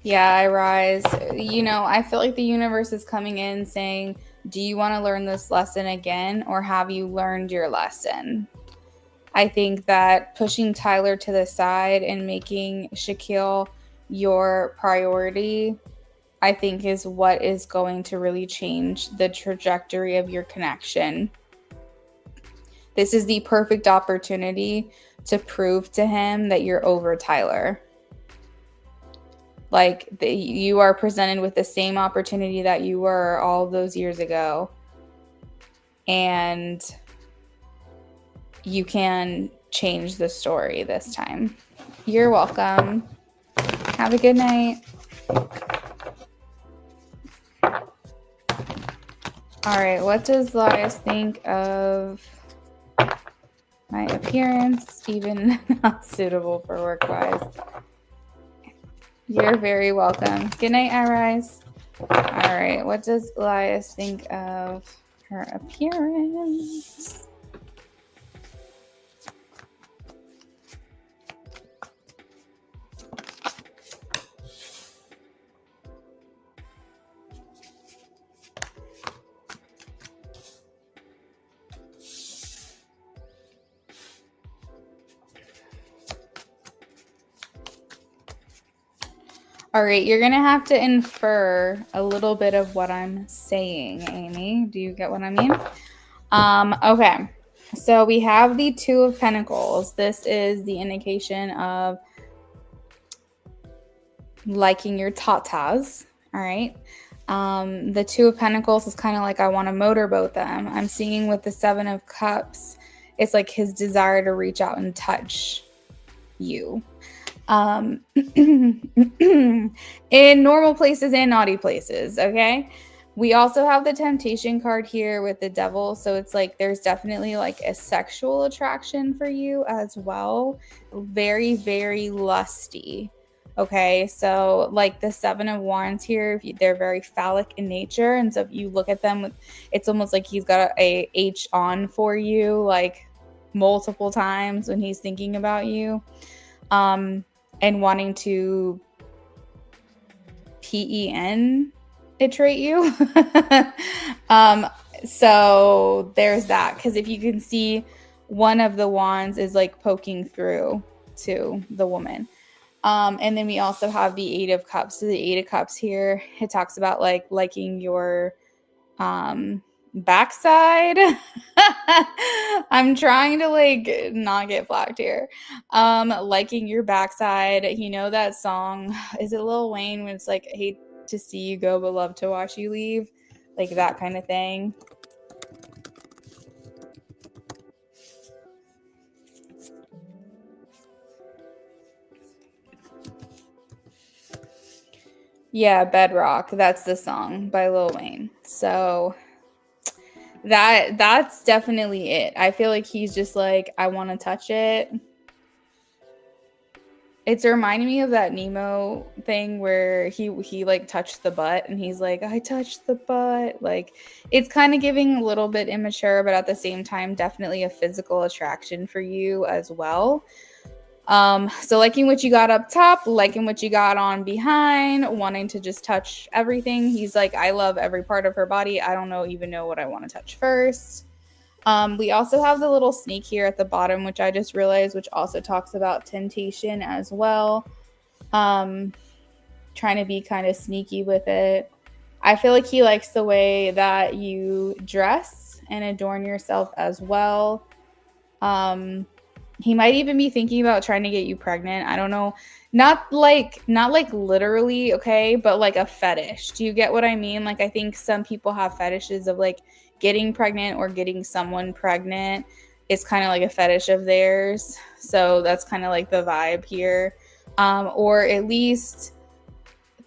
Yeah, I rise. You know, I feel like the universe is coming in saying, do you want to learn this lesson again, or have you learned your lesson? I think that pushing Tyler to the side and making Shaquille your priority, I think, is what is going to really change the trajectory of your connection. This is the perfect opportunity to prove to him that you're over Tyler. Like, you are presented with the same opportunity that you were all those years ago. And you can change the story this time. You're welcome. Have a good night. All right, what does Elias think of my appearance, even not suitable for work-wise? You're very welcome. Good night, Arise. All right, what does Elias think of her appearance? All right, you're going to have to infer a little bit of what I'm saying, Amy. Do you get what I mean? Okay, so we have the Two of Pentacles. This is the indication of liking your tatas, all right? The Two of Pentacles is kind of like, I want to motorboat them. I'm seeing with the Seven of Cups, it's like his desire to reach out and touch you. In normal places and naughty places, okay? We also have the Temptation card here with the Devil, so it's like there's definitely like a sexual attraction for you as well. Very, very lusty. Okay, so like the Seven of Wands here, they're very phallic in nature, and so if you look at them, it's almost like he's got a H on for you, like multiple times when he's thinking about you. And wanting to penetrate you. So there's that. Because if you can see, one of the wands is like poking through to the woman. And then we also have the Eight of Cups. So the Eight of Cups here, it talks about like liking your backside. I'm trying to like not get flagged here. Liking your backside. You know that song, is it Lil Wayne, when it's like, hate to see you go but love to watch you leave, like that kind of thing. Yeah, Bedrock, that's the song by Lil Wayne. So that's definitely it. I feel like he's just like, I want to touch it. It's reminding me of that Nemo thing where he like touched the butt and he's like, I touched the butt. Like, it's kind of giving a little bit immature, but at the same time, definitely a physical attraction for you as well. So liking what you got up top, liking what you got on behind, wanting to just touch everything. He's like, I love every part of her body. I don't even know what I want to touch first. We also have the little snake here at the bottom, which I just realized, which also talks about temptation as well. Trying to be kind of sneaky with it. I feel like he likes the way that you dress and adorn yourself as well. He might even be thinking about trying to get you pregnant. I don't know. Not like literally, okay, but like a fetish. Do you get what I mean? Like, I think some people have fetishes of like getting pregnant or getting someone pregnant. It's kind of like a fetish of theirs. So that's kind of like the vibe here. Or at least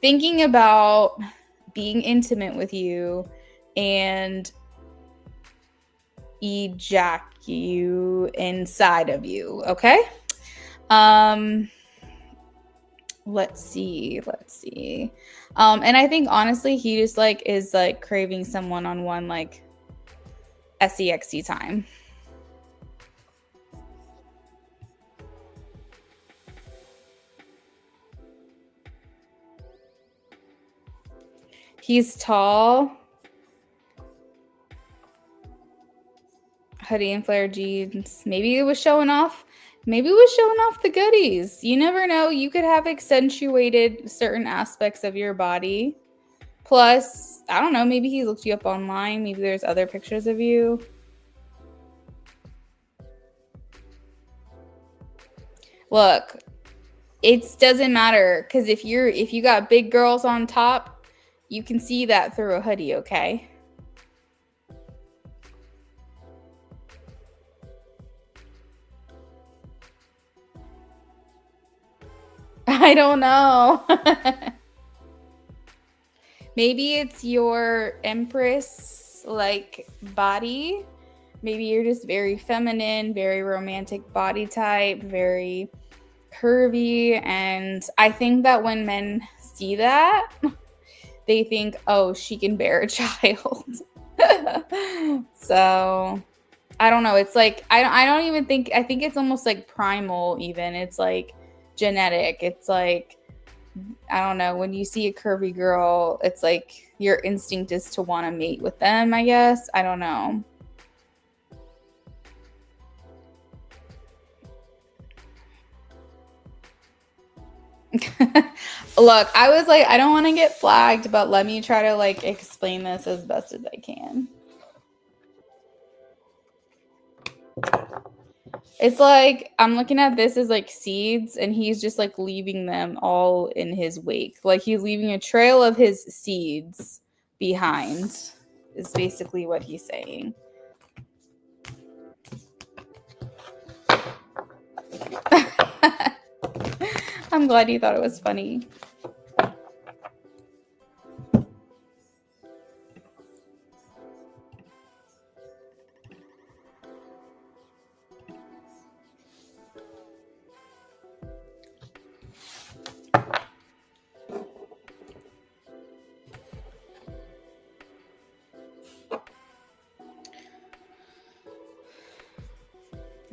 thinking about being intimate with you and ejaculate you inside of you, okay? Let's see. And I think honestly he just like is like craving some one-on-one like sex time. He's tall. hoodie and flare jeans. Maybe it was showing off. Maybe it was showing off the goodies. You never know. You could have accentuated certain aspects of your body. Plus, I don't know, maybe he looked you up online. Maybe there's other pictures of you. Look, it doesn't matter because if you got big girls on top, you can see that through a hoodie, okay? I don't know. Maybe it's your empress like body. Maybe you're just very feminine, very romantic body type, very curvy. And I think that when men see that, they think, oh, she can bear a child. So I don't know. It's like, I don't even think, I think it's almost like primal even. It's like genetic. It's like, I don't know. When you see a curvy girl, it's like your instinct is to want to mate with them, I guess. I don't know. Look, I was like, I don't want to get flagged, but let me try to like explain this as best as I can. It's like I'm looking at this as like seeds, and he's just like leaving them all in his wake. Like he's leaving a trail of his seeds behind, is basically what he's saying. I'm glad you thought it was funny.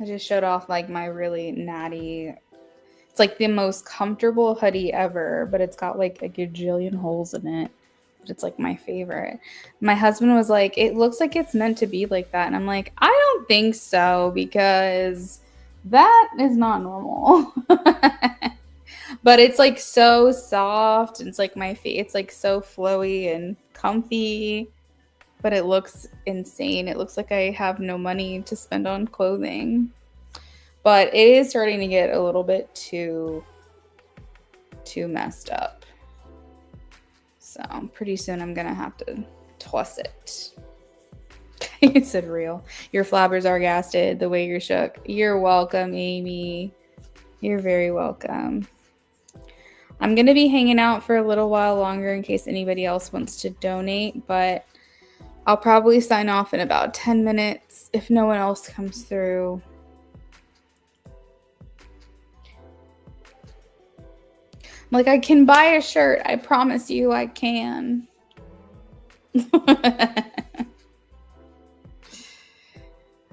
I just showed off like my really natty. It's like the most comfortable hoodie ever, but it's got like a gajillion holes in it. But it's like my favorite. My husband was like, it looks like it's meant to be like that. And I'm like, I don't think so because that is not normal. But it's like so soft. And it's like it's like so flowy and comfy. But it looks insane. It looks like I have no money to spend on clothing. But it is starting to get a little bit too messed up. So pretty soon I'm going to have to toss it. You said real. Your flabbers are gasted the way you're shook. You're welcome, Amy. You're very welcome. I'm going to be hanging out for a little while longer in case anybody else wants to donate, but I'll probably sign off in about 10 minutes if no one else comes through. I'm like, I can buy a shirt. I promise you I can.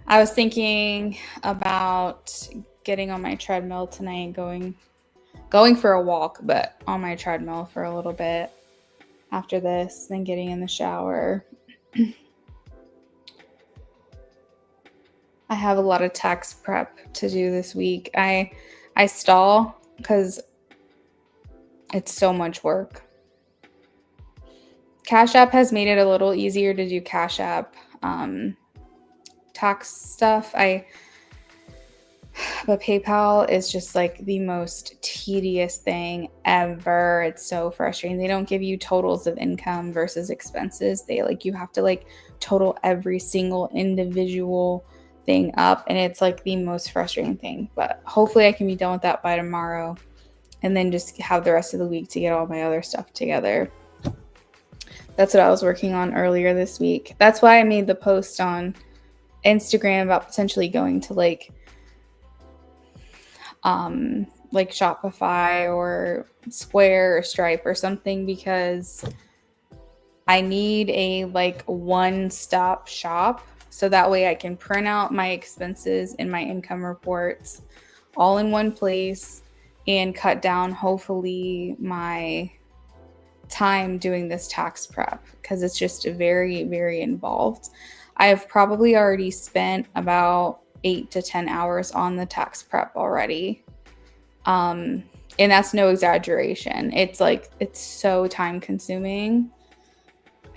I was thinking about getting on my treadmill tonight, going for a walk, but on my treadmill for a little bit after this, then getting in the shower. I have a lot of tax prep to do this week. I stall because it's so much work. Cash App has made it a little easier to do Cash App tax stuff. But PayPal is just like the most tedious thing ever. It's so frustrating. They don't give you totals of income versus expenses. They like, you have to like total every single individual thing up, and it's like the most frustrating thing. But hopefully I can be done with that by tomorrow, and then just have the rest of the week to get all my other stuff together. That's what I was working on earlier this week. That's why I made the post on Instagram about potentially going to like Shopify or Square or Stripe or something, because I need a like one-stop shop so that way I can print out my expenses and my income reports all in one place and cut down hopefully my time doing this tax prep, because it's just very, very involved. I've probably already spent about 8 to 10 hours on the tax prep already. And that's no exaggeration. It's like, it's so time consuming.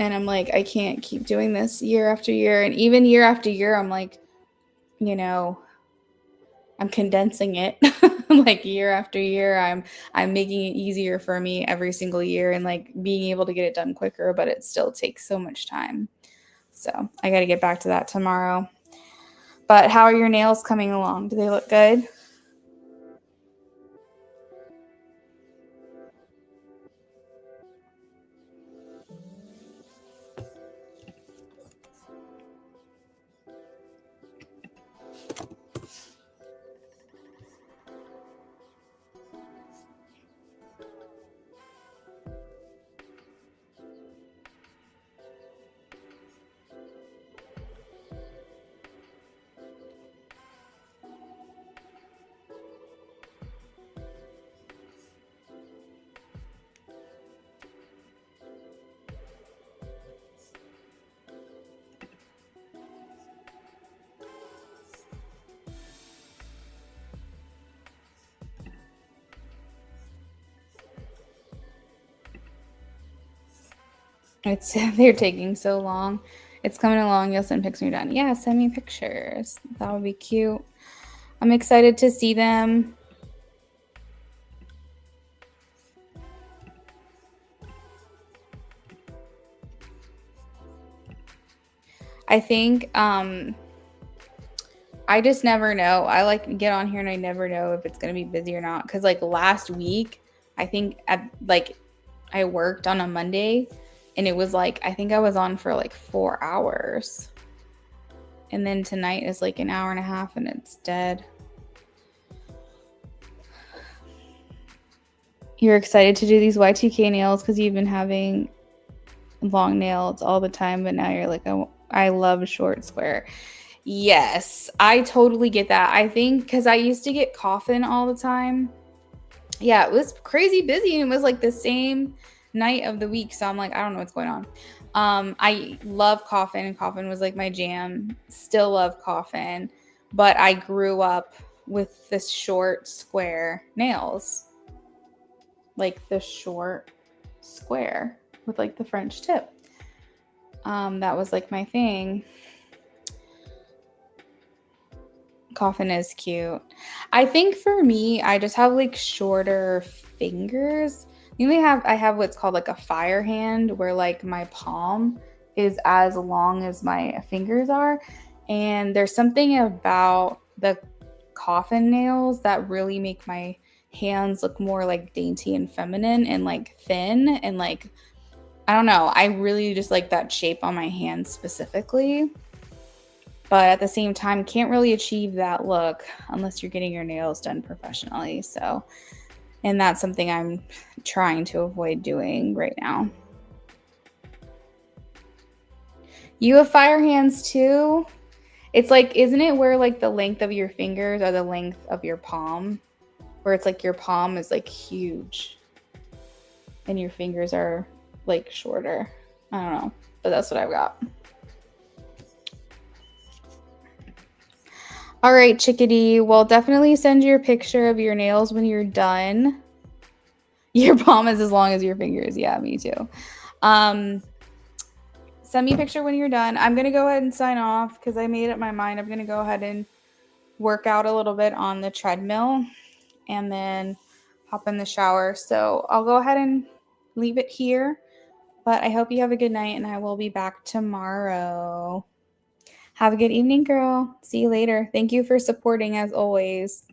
And I'm like, I can't keep doing this year after year. And even year after year, I'm like, you know, I'm condensing it like year after year. I'm making it easier for me every single year and like being able to get it done quicker, but it still takes so much time. So I got to get back to that tomorrow. But how are your nails coming along? Do they look good? It's they're taking so long. It's coming along. You'll send pictures when you're done. Yeah, send me pictures. That would be cute. I'm excited to see them. I think I just never know. I like get on here and I never know if it's gonna be busy or not. Cause like last week, I think I worked on a Monday and it was like I think I was on for like 4 hours. And then tonight is like an hour and a half and it's dead. You're excited to do these Y2K nails because you've been having long nails all the time, but now you're like, I love short square. Yes, I totally get that. I think because I used to get coffin all the time. Yeah, it was crazy busy and it was like the same night of the week. So I'm like, I don't know what's going on. I love coffin. Coffin was like my jam. Still love coffin, but I grew up with this short square nails, like the short square with like the French tip. That was like my thing. Coffin is cute. I think for me, I just have like shorter fingers. I have what's called like a fire hand where like my palm is as long as my fingers are. And there's something about the coffin nails that really make my hands look more like dainty and feminine and like thin and like I don't know. I really just like that shape on my hands specifically. But at the same time, can't really achieve that look unless you're getting your nails done professionally. So, and that's something I'm trying to avoid doing right now. You have fire hands too? It's like, isn't it where like the length of your fingers are the length of your palm? Where it's like your palm is like huge and your fingers are like shorter. I don't know, but that's what I've got. All right, chickadee. Well, definitely send your picture of your nails when you're done. Your palm is as long as your fingers. Yeah, me too. Send me a picture when you're done. I'm going to go ahead and sign off because I made up my mind. I'm going to go ahead and work out a little bit on the treadmill and then hop in the shower. So I'll go ahead and leave it here. But I hope you have a good night and I will be back tomorrow. Have a good evening, girl. See you later. Thank you for supporting as always.